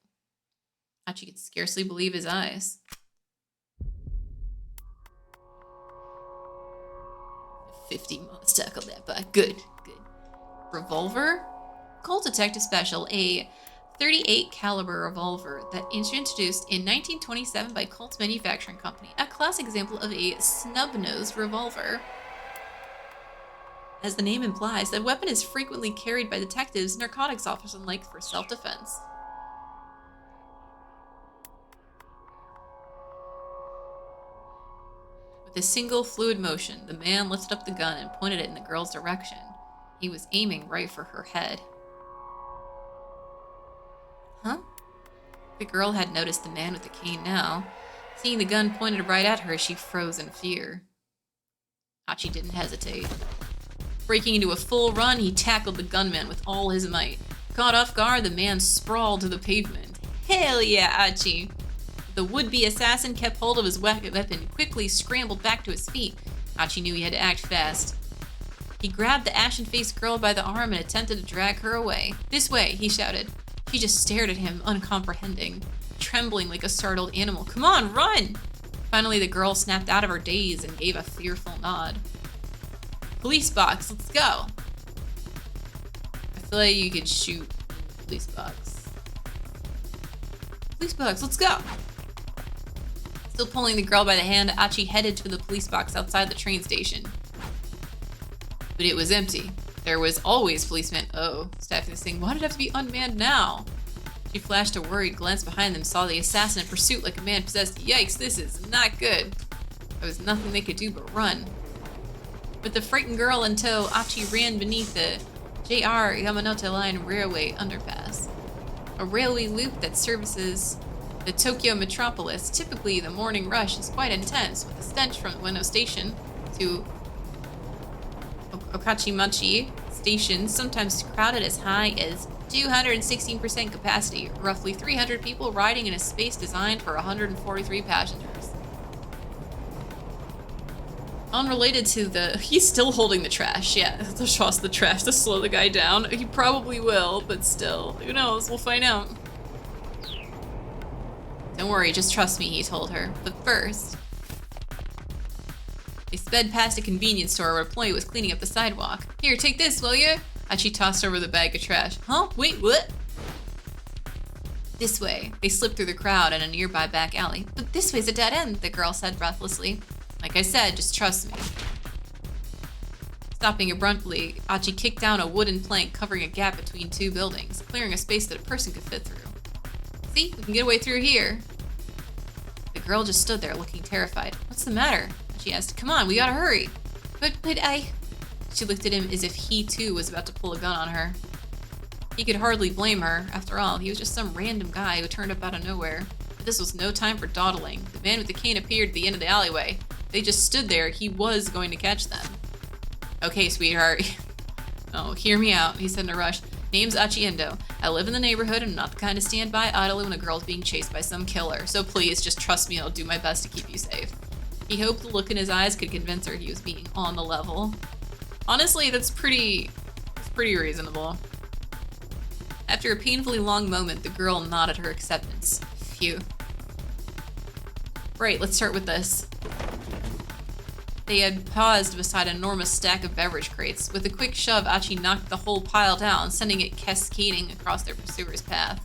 Achi could scarcely believe his eyes. 50 months stuck on that bike. Good, good. Revolver? Colt Detective Special, a .38 caliber revolver that was introduced in 1927 by Colt Manufacturing Company, a classic example of a snub-nosed revolver. As the name implies, the weapon is frequently carried by detectives, narcotics officers, and like for self-defense. With a single fluid motion, the man lifted up the gun and pointed it in the girl's direction. He was aiming right for her head. Huh? The girl had noticed the man with the cane now. Seeing the gun pointed right at her, she froze in fear. Hachi didn't hesitate. Breaking into a full run, he tackled the gunman with all his might. Caught off guard, the man sprawled to the pavement. Hell yeah, Hachi! The would-be assassin kept hold of his weapon and quickly scrambled back to his feet. Hachi knew he had to act fast. He grabbed the ashen-faced girl by the arm and attempted to drag her away. This way, he shouted. She just stared at him, uncomprehending, trembling like a startled animal. Come on, run! Finally, the girl snapped out of her daze and gave a fearful nod. Police box, let's go! I feel like you could shoot the police box. Police box, let's go! Still pulling the girl by the hand, Achi headed to the police box outside the train station. But it was empty. There was always policemen. Oh, staffing this thing. Why did it have to be unmanned now? She flashed a worried glance behind them, saw the assassin in pursuit like a man possessed. Yikes, this is not good. There was nothing they could do but run. With the frightened girl in tow, Achi ran beneath the JR Yamanote Line railway underpass, a railway loop that services the Tokyo metropolis. Typically, the morning rush is quite intense, with the stench from Ueno Station to Okachimachi Station, sometimes crowded as high as 216% capacity, roughly 300 people riding in a space designed for 143 passengers. Unrelated to the... He's still holding the trash, yeah. To toss the trash to slow the guy down. He probably will, but still. Who knows? We'll find out. Don't worry, just trust me, he told her. But first... They sped past a convenience store where an employee was cleaning up the sidewalk. Here, take this, will you? And she tossed over the bag of trash. Huh? Wait, what? This way. They slipped through the crowd in a nearby back alley. But this way's a dead end, the girl said breathlessly. Like I said, just trust me. Stopping abruptly, Achi kicked down a wooden plank covering a gap between two buildings, clearing a space that a person could fit through. See, we can get away through here. The girl just stood there looking terrified. What's the matter? She asked. Come on, we gotta hurry. But I... She looked at him as if he too was about to pull a gun on her. He could hardly blame her. After all, he was just some random guy who turned up out of nowhere. But this was no time for dawdling. The man with the cane appeared at the end of the alleyway. They just stood there. He was going to catch them. Okay, sweetheart. Oh, hear me out, he said in a rush. Name's Achiendo. I live in the neighborhood and I'm not the kind to stand by idly when a girl's being chased by some killer. So please, just trust me and I'll do my best to keep you safe. He hoped the look in his eyes could convince her he was being on the level. Honestly, that's pretty reasonable. After a painfully long moment, the girl nodded her acceptance. Phew. Right, let's start with this. They had paused beside an enormous stack of beverage crates. With a quick shove, Achi knocked the whole pile down, sending it cascading across their pursuer's path.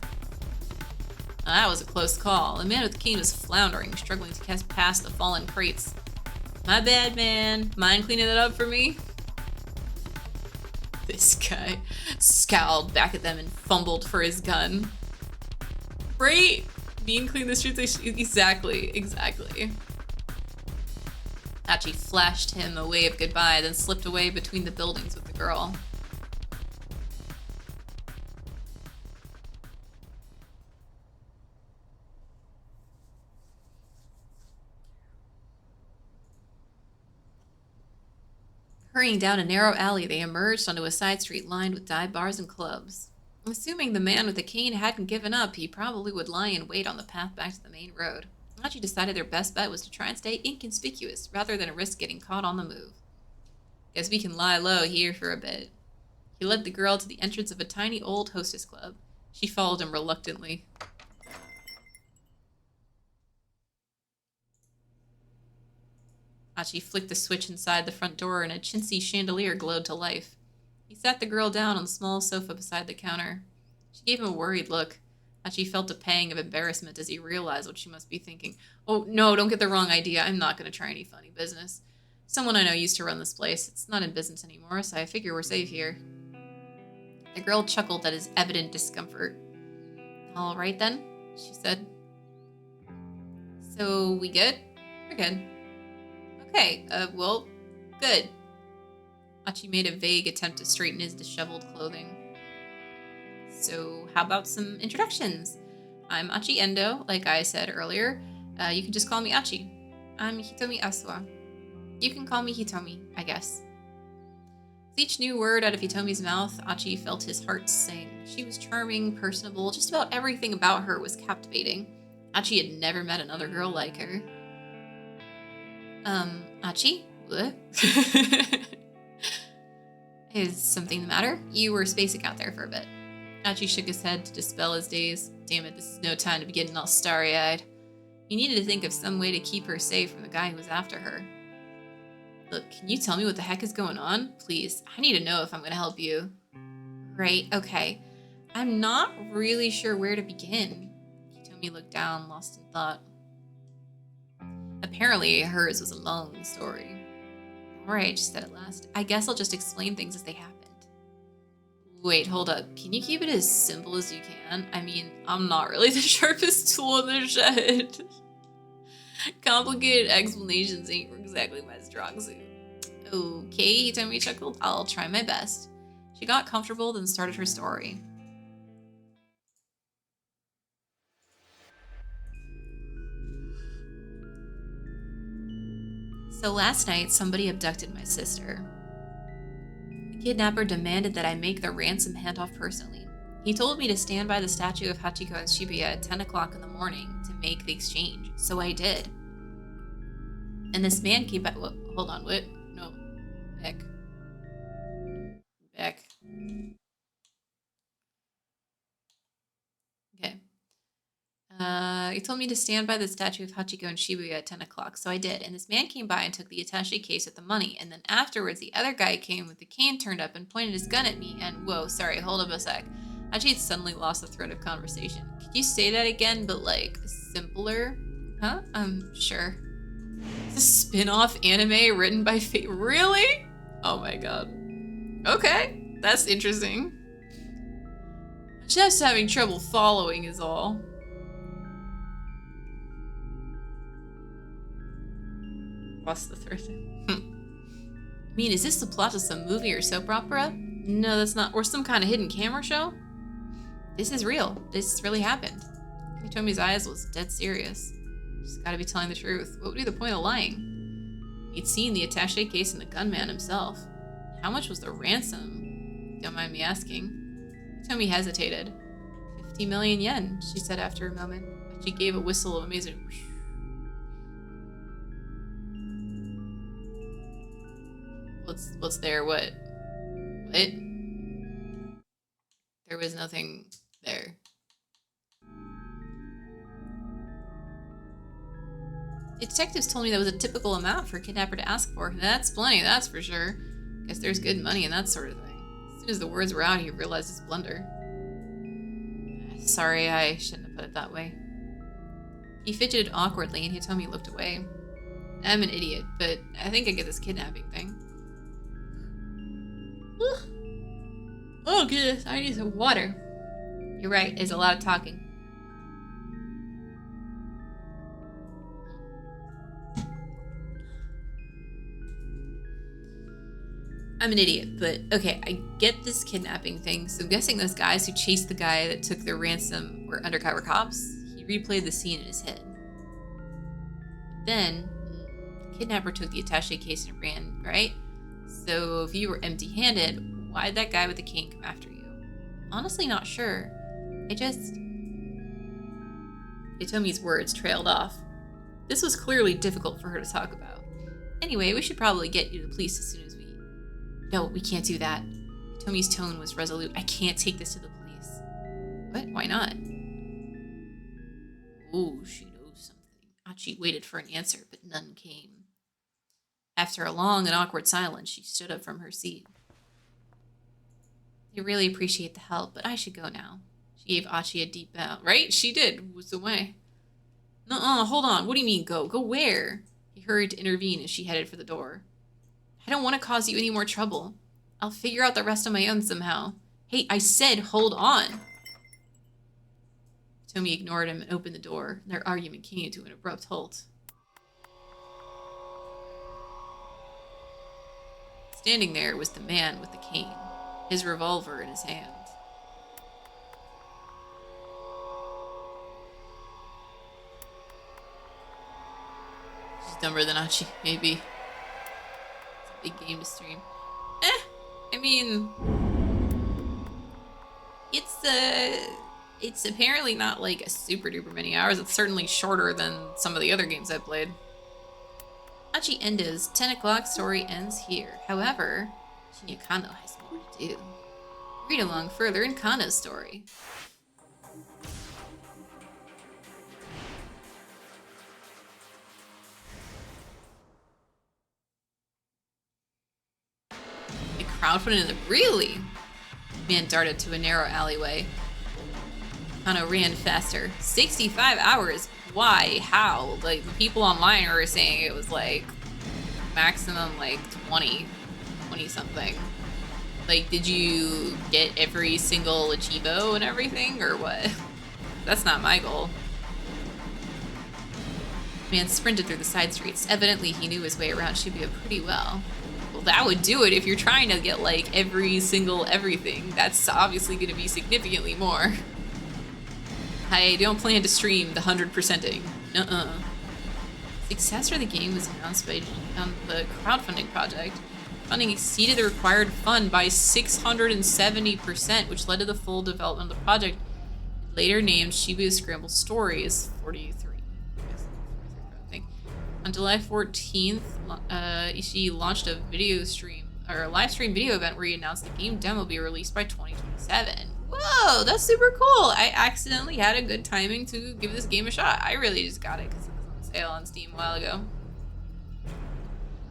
Now, that was a close call. The man with the cane was floundering, struggling to cast past the fallen crates. My bad, man. Mind cleaning that up for me? This guy scowled back at them and fumbled for his gun. Right? Being clean the streets, exactly. Achi flashed him a wave goodbye, then slipped away between the buildings with the girl. Hurrying down a narrow alley, they emerged onto a side street lined with dive bars and clubs. Assuming the man with the cane hadn't given up, he probably would lie in wait on the path back to the main road. Achi decided their best bet was to try and stay inconspicuous, rather than risk getting caught on the move. Guess we can lie low here for a bit. He led the girl to the entrance of a tiny old hostess club. She followed him reluctantly. Achi flicked the switch inside the front door and a chintzy chandelier glowed to life. He sat the girl down on the small sofa beside the counter. She gave him a worried look. Achi felt a pang of embarrassment as he realized what she must be thinking. Oh, no, don't get the wrong idea. I'm not going to try any funny business. Someone I know used to run this place. It's not in business anymore, so I figure we're safe here. The girl chuckled at his evident discomfort. All right, then, she said. So, we good? We're good. Okay, well, good. Achi made a vague attempt to straighten his disheveled clothing. So, how about some introductions? I'm Achiendo, like I said earlier. You can just call me Achi. I'm Hitomi Aswa. You can call me Hitomi, I guess. With each new word out of Hitomi's mouth, Achi felt his heart sing. She was charming, personable, just about everything about her was captivating. Achi had never met another girl like her. Achi? What? Is something the matter? You were spacing out there for a bit. Achi shook his head to dispel his daze. Damn it, this is no time to be getting all starry-eyed. He needed to think of some way to keep her safe from the guy who was after her. Look, can you tell me what the heck is going on? Please, I need to know if I'm going to help you. Right, okay. I'm not really sure where to begin. Hitomi looked down, lost in thought. Apparently, hers was a long story. Alright, she said at last. I guess I'll just explain things as they happened. Wait, hold up. Can you keep it as simple as you can? I mean, I'm not really the sharpest tool in the shed. Complicated explanations ain't exactly my strong suit. Okay, Hitomi chuckled. I'll try my best. She got comfortable, then started her story. So last night, somebody abducted my sister. The kidnapper demanded that I make the ransom handoff personally. He told me to stand by the statue of Hachiko in Shibuya at 10 o'clock in the morning to make the exchange, so I did. And this man came back. Hold on, what? No. Back. Okay. He told me to stand by the statue of Hachiko in Shibuya at 10 o'clock, so I did. And this man came by and took the attaché case with the money. And then afterwards, the other guy came with the cane turned up and pointed his gun at me. And whoa, sorry, hold up a sec. Hachi had suddenly lost the thread of conversation. Could you say that again, but like simpler? Huh? Sure. It's a spin-off anime written by Fate. Really? Oh my god. Okay, that's interesting. Just having trouble following is all. Lost the thread. I mean, is this the plot of some movie or soap opera? No, that's not. Or some kind of hidden camera show? This is real. This really happened. Hitomi's eyes was dead serious. She's gotta be telling the truth. What would be the point of lying? He'd seen the attache case and the gunman himself. How much was the ransom? Don't mind me asking. Hitomi hesitated. 50 million yen, she said after a moment. She gave a whistle of amazement. What's there? What? There was nothing there. The detectives told me that was a typical amount for a kidnapper to ask for. That's plenty, that's for sure. Guess there's good money and that sort of thing. As soon as the words were out, he realized his blunder. Sorry, I shouldn't have put it that way. He fidgeted awkwardly and Hitomi looked away. I'm an idiot, but I think I get this kidnapping thing. Oh goodness, I need some water. You're right, there's a lot of talking. I'm an idiot, but okay, I get this kidnapping thing, so I'm guessing those guys who chased the guy that took their ransom were undercover cops. He replayed the scene in his head. Then, the kidnapper took the attache case and ran, right? So if you were empty-handed, why'd that guy with the cane come after you? Honestly, not sure. Hitomi's words trailed off. This was clearly difficult for her to talk about. Anyway, we should probably get you to the police as soon as we... No, we can't do that. Hitomi's tone was resolute. I can't take this to the police. What? Why not? Ooh, she knows something. Achi waited for an answer, but none came. After a long and awkward silence, she stood up from her seat. I really appreciate the help, but I should go now. She gave Achi a deep bow. Right? She did. Was the way. Nuh-uh, hold on. What do you mean go? Go where? He hurried to intervene as she headed for the door. I don't want to cause you any more trouble. I'll figure out the rest on my own somehow. Hey, I said hold on. Tomi ignored him and opened the door, and their argument came to an abrupt halt. Standing there was the man with the cane, his revolver in his hand. She's dumber than Achi, maybe. Big game to stream. I mean, it's apparently not like a super duper many hours. It's certainly shorter than some of the other games I've played. Achi Endo's 10 o'clock story ends here. However, Shinya Kano has more to do. Read along further in Kano's story. Crowdfunding it, really? Man darted to a narrow alleyway. Kano ran faster. 65 hours? Why? How? Like, the people online were saying it was like maximum like 20 something. Like, did you get every single Achibo and everything, or what? That's not my goal. Man sprinted through the side streets. Evidently, he knew his way around Shibuya pretty well. Well, that would do it if you're trying to get, like, every single everything. That's obviously going to be significantly more. I don't plan to stream the 100%ing. Success for the game was announced by the crowdfunding project. Funding exceeded the required fund by 670%, which led to the full development of the project, later named Shibuya Scramble Stories 43. On July 14th, Ishii launched a live stream video event where he announced the game demo will be released by 2027. Whoa, that's super cool. I accidentally had a good timing to give this game a shot. I really just got it because it was on sale on Steam a while ago.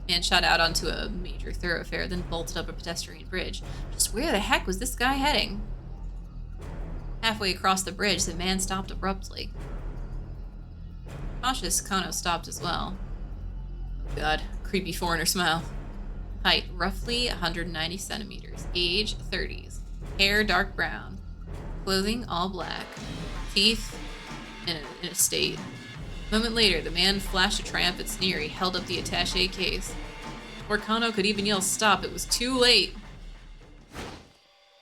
Man shot out onto a major thoroughfare, then bolted up a pedestrian bridge. Just where the heck was this guy heading? Halfway across the bridge, the man stopped abruptly. Cautious, Kano stopped as well. Oh god, creepy foreigner smile. Height, roughly 190 centimeters. Age, 30s. Hair, dark brown. Clothing, all black. Teeth, in a state. A moment later, the man flashed a triumphant sneer. He held up the attaché case. Before Kano could even yell stop, it was too late.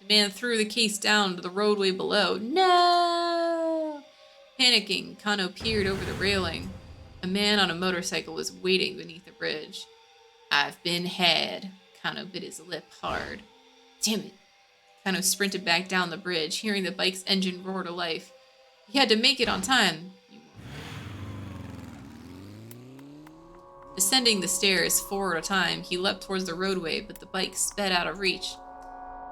The The man threw the case down to the roadway below. No! Panicking, Kano peered over the railing. A man on a motorcycle was waiting beneath the bridge. I've been had. Kano bit his lip hard. Damn it. Kano sprinted back down the bridge, hearing the bike's engine roar to life. He had to make it on time. Descending the stairs 4 at a time, he leapt towards the roadway, but the bike sped out of reach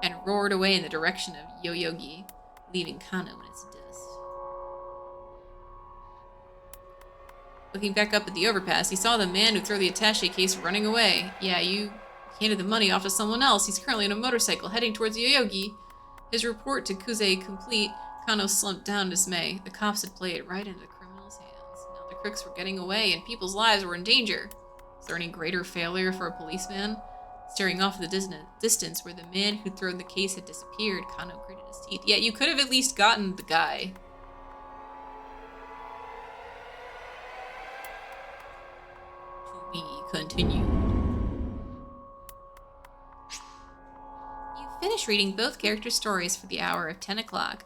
and roared away in the direction of Yoyogi, leaving Kano in its dust. Looking back up at the overpass, he saw the man who threw the attaché case running away. Yeah, you handed the money off to someone else. He's currently on a motorcycle heading towards Yoyogi. His report to Kuze complete, Kano slumped down in dismay. The cops had played right into the criminal's hands. Now the crooks were getting away and people's lives were in danger. Is there any greater failure for a policeman? Staring off in the distance where the man who'd thrown the case had disappeared, Kano gritted his teeth. Yeah, you could have at least gotten the guy. To be continued. You've finished reading both character stories for the hour of 10 o'clock.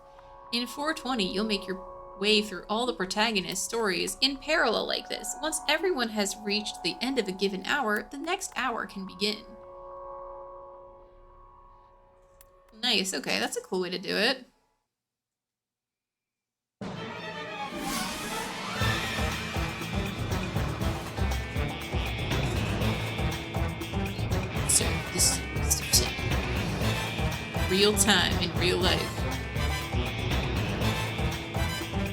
In 420, you'll make your way through all the protagonist stories in parallel like this. Once everyone has reached the end of a given hour, the next hour can begin. Nice, okay, that's a cool way to do it. So, this is real time in real life.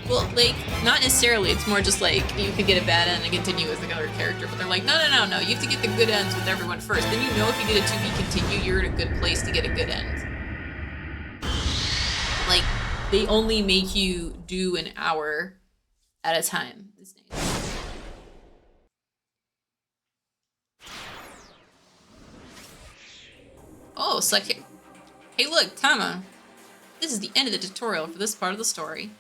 Well, like, not necessarily. It's more just like you could get a bad end and continue as the other character, but they're like, no. You have to get the good ends with everyone first. Then you know if you get a to be continued, you're in a good place to get a good end. Like, they only make you do an hour at a time. It's nice. Oh, it's like, hey look, Tama. This is the end of the tutorial for this part of the story.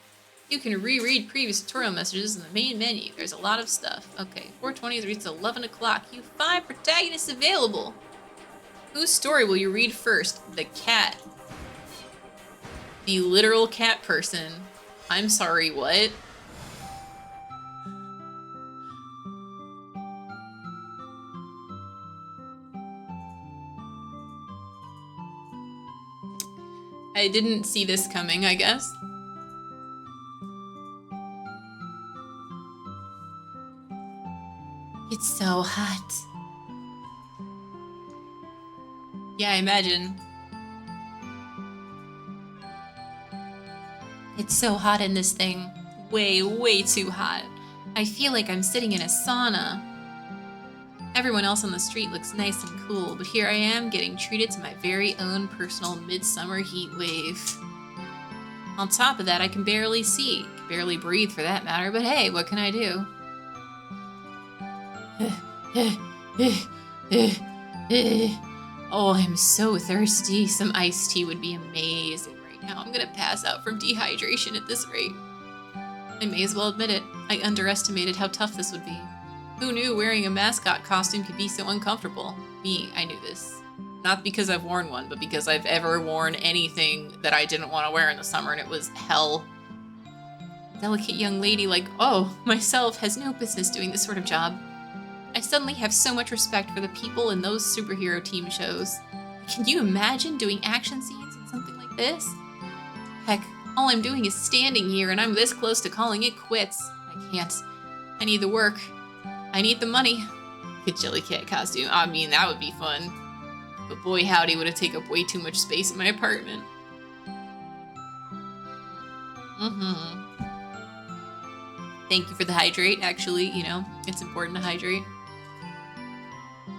You can reread previous tutorial messages in the main menu. There's a lot of stuff. Okay, 420 has reached 11 o'clock. You have 5 protagonists available. Whose story will you read first? The cat. The literal cat person. I'm sorry, what? I didn't see this coming, I guess. It's so hot. Yeah, I imagine. It's so hot in this thing. Way too hot. I feel like I'm sitting in a sauna. Everyone else on the street looks nice and cool, but here I am getting treated to my very own personal midsummer heat wave. On top of that, I can barely see. Can barely breathe for that matter, but hey, what can I do? Oh, I'm so thirsty. Some iced tea would be amazing right now. I'm gonna pass out from dehydration at this rate. I may as well admit it. I underestimated how tough this would be. Who knew wearing a mascot costume could be so uncomfortable? Me, I knew this. Not because I've worn one, but because I've ever worn anything that I didn't want to wear in the summer, and it was hell. A delicate young lady like, myself has no business doing this sort of job. I suddenly have so much respect for the people in those superhero team shows. Can you imagine doing action scenes in something like this? Heck, all I'm doing is standing here and I'm this close to calling it quits. I can't. I need the work. I need the money. Good jelly cat costume. I mean, that would be fun. But boy howdy, would it take up way too much space in my apartment. Thank you for the hydrate. Actually, it's important to hydrate.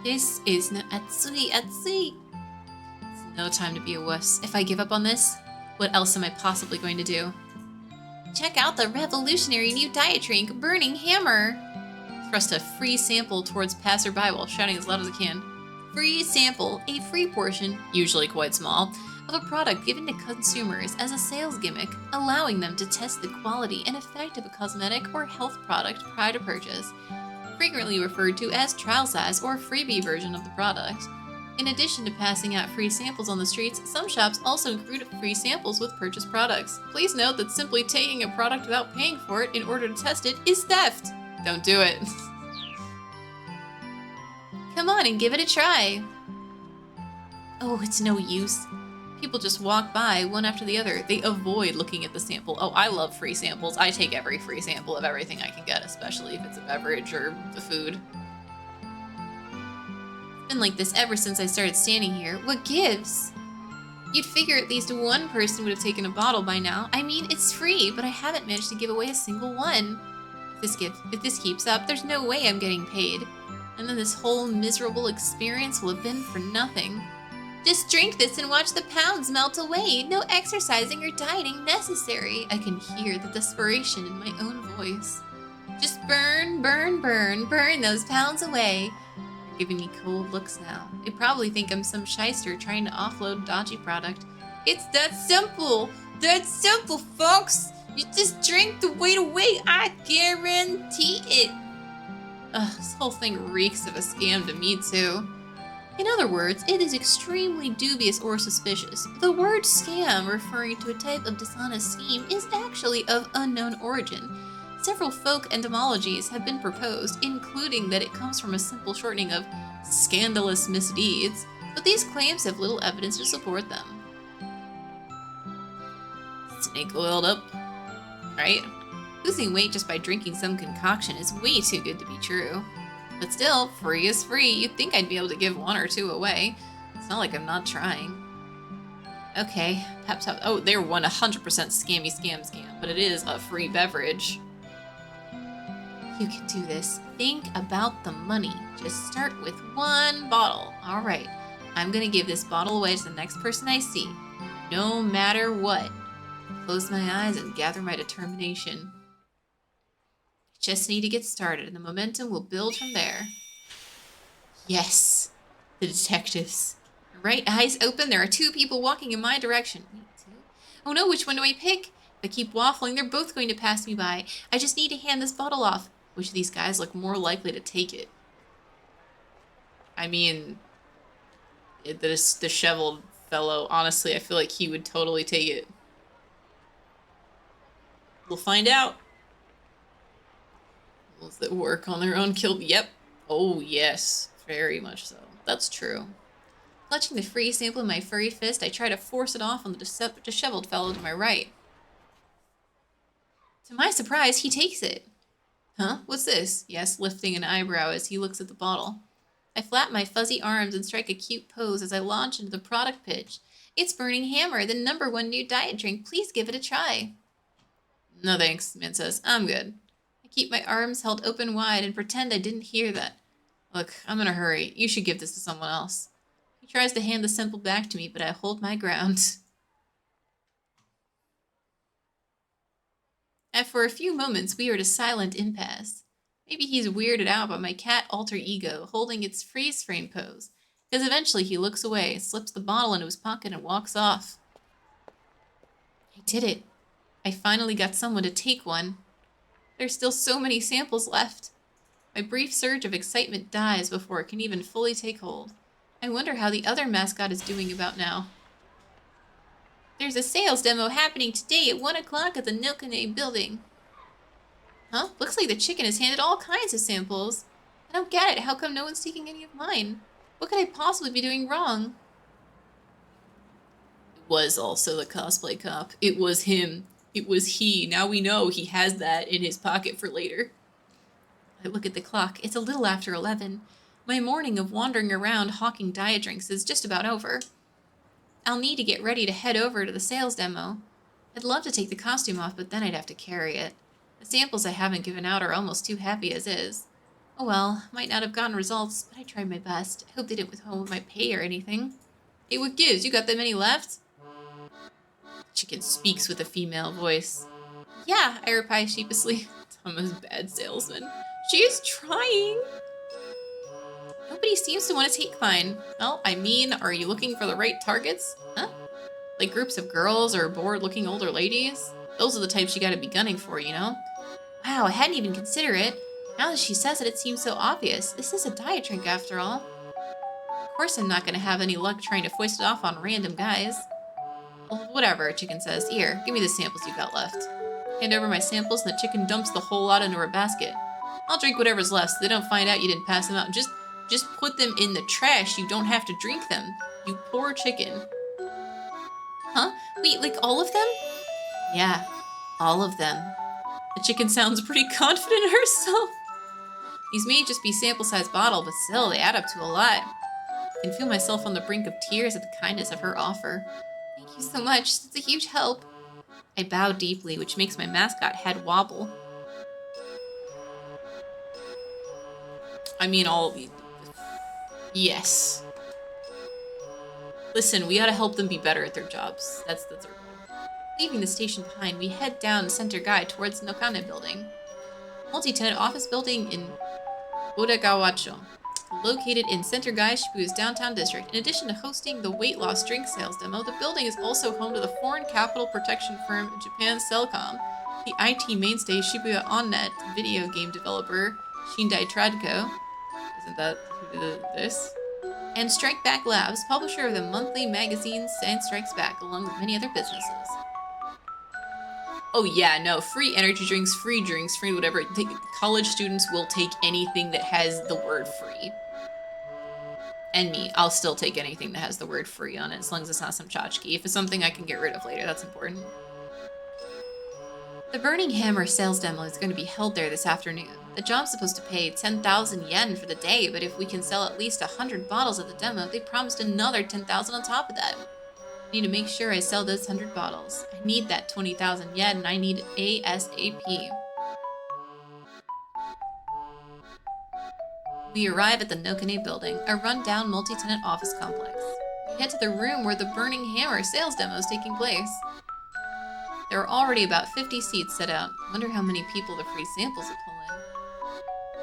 This is no atsui. It's no time to be a wuss. If I give up on this, what else am I possibly going to do? Check out the revolutionary new diet drink, Burning Hammer. Thrust a free sample towards passerby while shouting as loud as I can. Free sample, a free portion, usually quite small, of a product given to consumers as a sales gimmick, allowing them to test the quality and effect of a cosmetic or health product prior to purchase. Frequently referred to as trial size or freebie version of the product. In addition to passing out free samples on the streets, some shops also include free samples with purchased products. Please note that simply taking a product without paying for it in order to test it is theft. Don't do it. Come on and give it a try. Oh, it's no use. People just walk by one after the other. They avoid looking at the sample. Oh, I love free samples. I take every free sample of everything I can get, especially if it's a beverage or the food. It's been like this ever since I started standing here. What gives? You'd figure at least one person would have taken a bottle by now. I mean, it's free, but I haven't managed to give away a single one. If this keeps up, there's no way I'm getting paid. And then this whole miserable experience will have been for nothing. Just drink this and watch the pounds melt away. No exercising or dieting necessary. I can hear the desperation in my own voice. Just burn, burn, burn, burn those pounds away. They're giving me cold looks now. They probably think I'm some shyster trying to offload dodgy product. It's that simple. That's simple, folks. You just drink the weight away. I guarantee it. Ugh, this whole thing reeks of a scam to me, too. In other words, it is extremely dubious or suspicious. The word scam, referring to a type of dishonest scheme, is actually of unknown origin. Several folk etymologies have been proposed, including that it comes from a simple shortening of scandalous misdeeds, but these claims have little evidence to support them. Snake oiled up, right? Losing weight just by drinking some concoction is way too good to be true. But still, free is free. You'd think I'd be able to give one or two away. It's not like I'm not trying. Okay, Pep's out. Oh, they're 100% scam, but it is a free beverage. You can do this. Think about the money. Just start with one bottle. All right, I'm gonna give this bottle away to the next person I see, no matter what. Close my eyes and gather my determination. Just need to get started, and the momentum will build from there. Yes, the detectives. Right, eyes open. There are two people walking in my direction. Wait, two? Oh no, which one do I pick? If I keep waffling, they're both going to pass me by. I just need to hand this bottle off. Which of these guys look more likely to take it? I mean, this disheveled fellow, honestly, I feel like he would totally take it. We'll find out. Those that work on their own kill. Yep. Oh, yes. Very much so. That's true. Clutching the free sample in my furry fist, I try to force it off on the disheveled fellow to my right. To my surprise, he takes it. Huh? What's this? Yes, lifting an eyebrow as he looks at the bottle. I flap my fuzzy arms and strike a cute pose as I launch into the product pitch. It's Burning Hammer, the #1 new diet drink. Please give it a try. No thanks, man says. I'm good. I keep my arms held open wide and pretend I didn't hear that. Look, I'm in a hurry. You should give this to someone else. He tries to hand the sample back to me, but I hold my ground. And for a few moments, we are at a silent impasse. Maybe he's weirded out by my cat alter ego holding its freeze frame pose, because eventually he looks away, slips the bottle into his pocket, and walks off. I did it. I finally got someone to take one. There's still so many samples left. My brief surge of excitement dies before it can even fully take hold. I wonder how the other mascot is doing about now. There's a sales demo happening today at 1 o'clock at the Nilkane building. Huh? Looks like the chicken has handed all kinds of samples. I don't get it. How come no one's taking any of mine? What could I possibly be doing wrong? It was also the cosplay cop. It was him. It was he. Now we know he has that in his pocket for later. I look at the clock. It's a little after 11. My morning of wandering around hawking diet drinks is just about over. I'll need to get ready to head over to the sales demo. I'd love to take the costume off, but then I'd have to carry it. The samples I haven't given out are almost too heavy as is. Oh well, might not have gotten results, but I tried my best. I hope they didn't withhold with my pay or anything. Hey, what gives? You got that many left? Chicken speaks with a female voice. Yeah, I reply sheepishly. Thomas, bad salesman. She is trying. Nobody seems to want to take mine. Well, I mean, are you looking for the right targets? Huh? Like groups of girls or bored-looking older ladies? Those are the types you gotta be gunning for, you know? Wow, I hadn't even considered it. Now that she says it, it seems so obvious. This is a diet drink after all. course I'm not gonna have any luck trying to foist it off on random guys. Well, whatever, Chicken says. Here, give me the samples you got left. Hand over my samples and the chicken dumps the whole lot into her basket. I'll drink whatever's left so they don't find out you didn't pass them out. Just put them in the trash. You don't have to drink them. You poor chicken. Huh? Wait, like all of them? Yeah, all of them. The chicken sounds pretty confident in herself. These may just be sample-sized bottle, but still, they add up to a lot. I can feel myself on the brink of tears at the kindness of her offer. Thank you so much. It's a huge help. I bow deeply, which makes my mascot head wobble. I mean, yes. Listen, we gotta help them be better at their jobs. That's our goal. Leaving the station behind, we head down Center Guy towards the Nokane building. Multi-tenant office building in Odagawacho, located in Center Guy, Shibuya's downtown district. In addition to hosting the weight loss drink sales demo, the building is also home to the foreign capital protection firm Japan Cellcom, the IT mainstay Shibuya OnNet video game developer Shindai Tradco, isn't that who did this? And Strike Back Labs, publisher of the monthly magazine Science Strikes Back, along with many other businesses. Oh yeah, no, free energy drinks, free whatever. College students will take anything that has the word free. And me, I'll still take anything that has the word free on it, as long as it's not some tchotchke. If it's something I can get rid of later, that's important. The Burning Hammer sales demo is going to be held there this afternoon. The job's supposed to pay 10,000 yen for the day, but if we can sell at least 100 bottles at the demo, they promised another 10,000 on top of that. I need to make sure I sell those 100 bottles. I need that 20,000 yen, and I need ASAP. We arrive at the Nokane building, a run-down multi-tenant office complex. We head to the room where the Burning Hammer sales demo is taking place. There are already about 50 seats set out. Wonder how many people the free samples will pull in.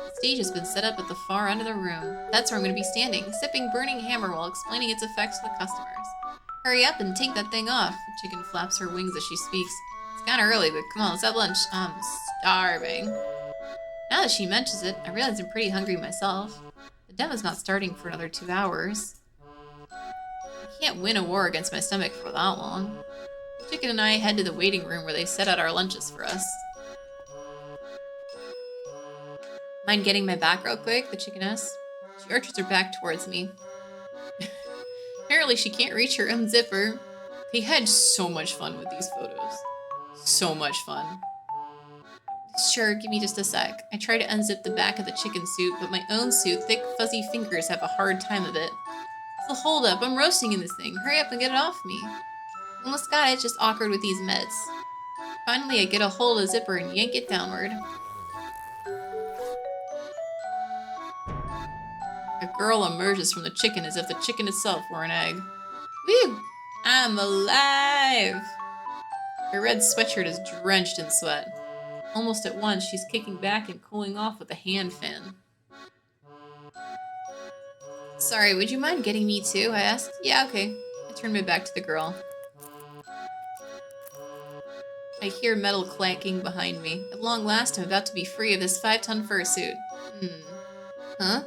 The stage has been set up at the far end of the room. That's where I'm going to be standing, sipping Burning Hammer while explaining its effects to the customers. Hurry up and take that thing off. The chicken flaps her wings as she speaks. It's kind of early, but come on, let's have lunch. I'm starving. Now that she mentions it, I realize I'm pretty hungry myself. The demo's not starting for another 2 hours. I can't win a war against my stomach for that long. The chicken and I head to the waiting room where they set out our lunches for us. Mind getting my back real quick? The chicken asks. She arches her back towards me. Apparently she can't reach her own zipper. They had so much fun with these photos. So much fun. Sure, give me just a sec. I try to unzip the back of the chicken suit, but my own suit, thick, fuzzy fingers have a hard time of it. It's a holdup. I'm roasting in this thing. Hurry up and get it off me. Almost got it, just awkward with these meds. Finally, I get a hold of the zipper and yank it downward. A girl emerges from the chicken as if the chicken itself were an egg. Whew! I'm alive! Her red sweatshirt is drenched in sweat. Almost at once, she's kicking back and cooling off with a hand fan. Sorry, would you mind getting me too? I asked. Yeah, okay. I turn my back to the girl. I hear metal clanking behind me. At long last, I'm about to be free of this 5-ton fursuit. Huh?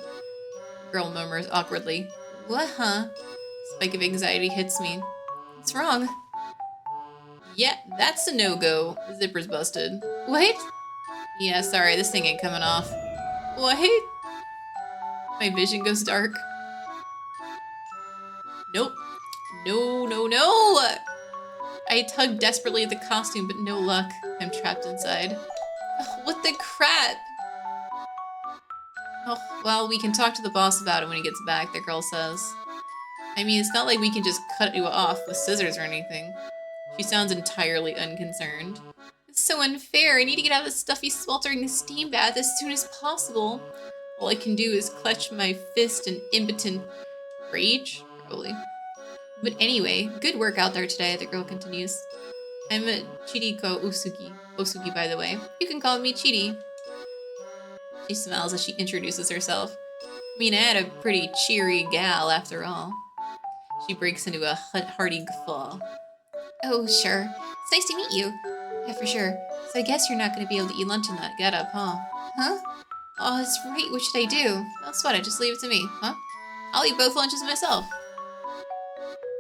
The girl murmurs awkwardly. What, huh? A spike of anxiety hits me. What's wrong? Yeah, that's a no-go. The zipper's busted. What? Yeah, sorry, this thing ain't coming off. What? My vision goes dark. Nope. No, no, no! I tug desperately at the costume, but no luck. I'm trapped inside. Ugh, what the crap? Oh, well, we can talk to the boss about it when he gets back, the girl says. I mean, it's not like we can just cut you off with scissors or anything. She sounds entirely unconcerned. It's so unfair. I need to get out of this stuffy, sweltering steam bath as soon as possible. All I can do is clutch my fist in impotent rage, probably. But anyway, good work out there today, the girl continues. I'm a Chiriko Osugi. Osugi, by the way. You can call me Chiri. She smiles as she introduces herself. I mean, I had a pretty cheery gal, after all. She breaks into a hearty guffaw. Oh, sure. It's nice to meet you. Yeah, for sure. So I guess you're not going to be able to eat lunch in that getup, huh? Huh? Oh, that's right. What should I do? Don't sweat it. Just leave it to me, huh? I'll eat both lunches myself.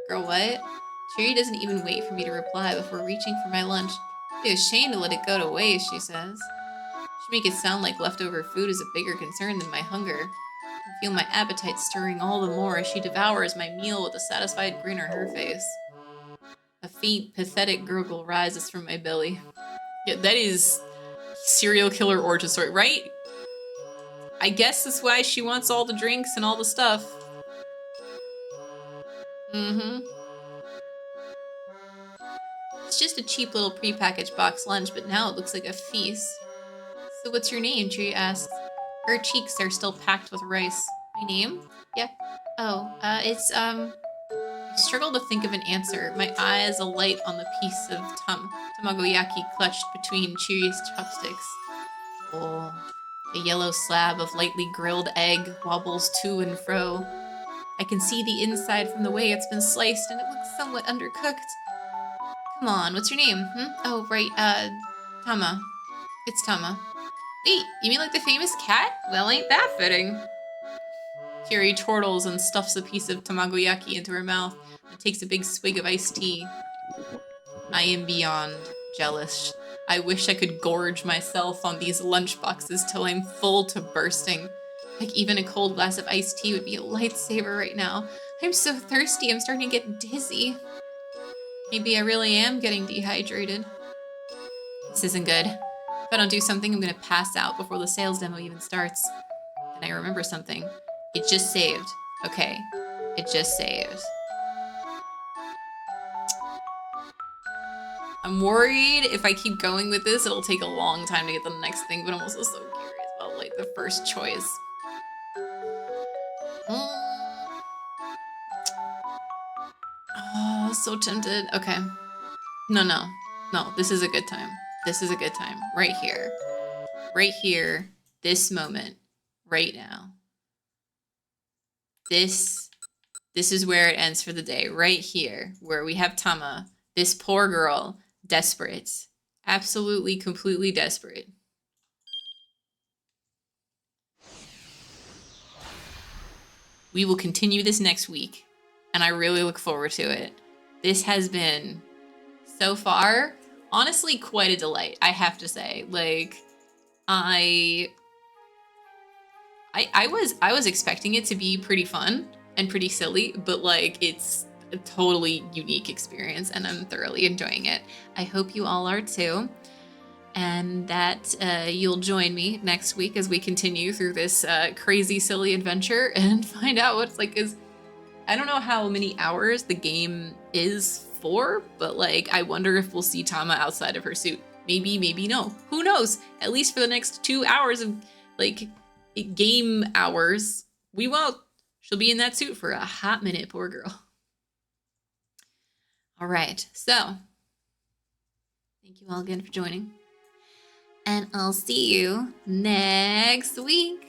Girl, what? Cheery doesn't even wait for me to reply before reaching for my lunch. I'd be ashamed to let it go to waste, she says. She make it sound like leftover food is a bigger concern than my hunger. I can feel my appetite stirring all the more as she devours my meal with a satisfied grin on her face. A faint, pathetic gurgle rises from my belly. Yeah, that is serial killer origin story, right? I guess that's why she wants all the drinks and all the stuff. Mm-hmm. It's just a cheap little prepackaged box lunch, but now it looks like a feast. So what's your name? Tree asks. Her cheeks are still packed with rice. My name? Yeah. Oh, I struggle to think of an answer. My eyes alight on the piece of tamagoyaki clutched between Chiri's chopsticks. Oh, a yellow slab of lightly grilled egg wobbles to and fro. I can see the inside from the way it's been sliced, and it looks somewhat undercooked. Come on, what's your name? Oh, right, Tama. It's Tama. Wait, you mean like the famous cat? Well, ain't that fitting? Kiri chortles and stuffs a piece of tamagoyaki into her mouth and takes a big swig of iced tea. I am beyond jealous. I wish I could gorge myself on these lunchboxes till I'm full to bursting. Like even a cold glass of iced tea would be a lightsaber right now. I'm so thirsty, I'm starting to get dizzy. Maybe I really am getting dehydrated. This isn't good. If I don't do something, I'm gonna pass out before the sales demo even starts. Then I remember something. It just saved. Okay, it just saved. I'm worried if I keep going with this, it'll take a long time to get the next thing, but I'm also so curious about like the first choice. Oh, so tempted. Okay. No. This is a good time. This is a good time. Right here. Right here. This moment. Right now. This is where it ends for the day. Right here, where we have Tama, this poor girl, desperate. Absolutely, completely desperate. We will continue this next week, and I really look forward to it. This has been, so far, honestly, quite a delight, I have to say. Like, I was expecting it to be pretty fun and pretty silly, but like it's a totally unique experience and I'm thoroughly enjoying it. I hope you all are too. And that you'll join me next week as we continue through this crazy, silly adventure and find out what's like is. I don't know how many hours the game is for, but like I wonder if we'll see Tama outside of her suit. Maybe, maybe no. Who knows? At least for the next 2 hours of like game hours, we won't. She'll be in that suit for a hot minute, poor girl. All right, so thank you all again for joining. And I'll see you next week.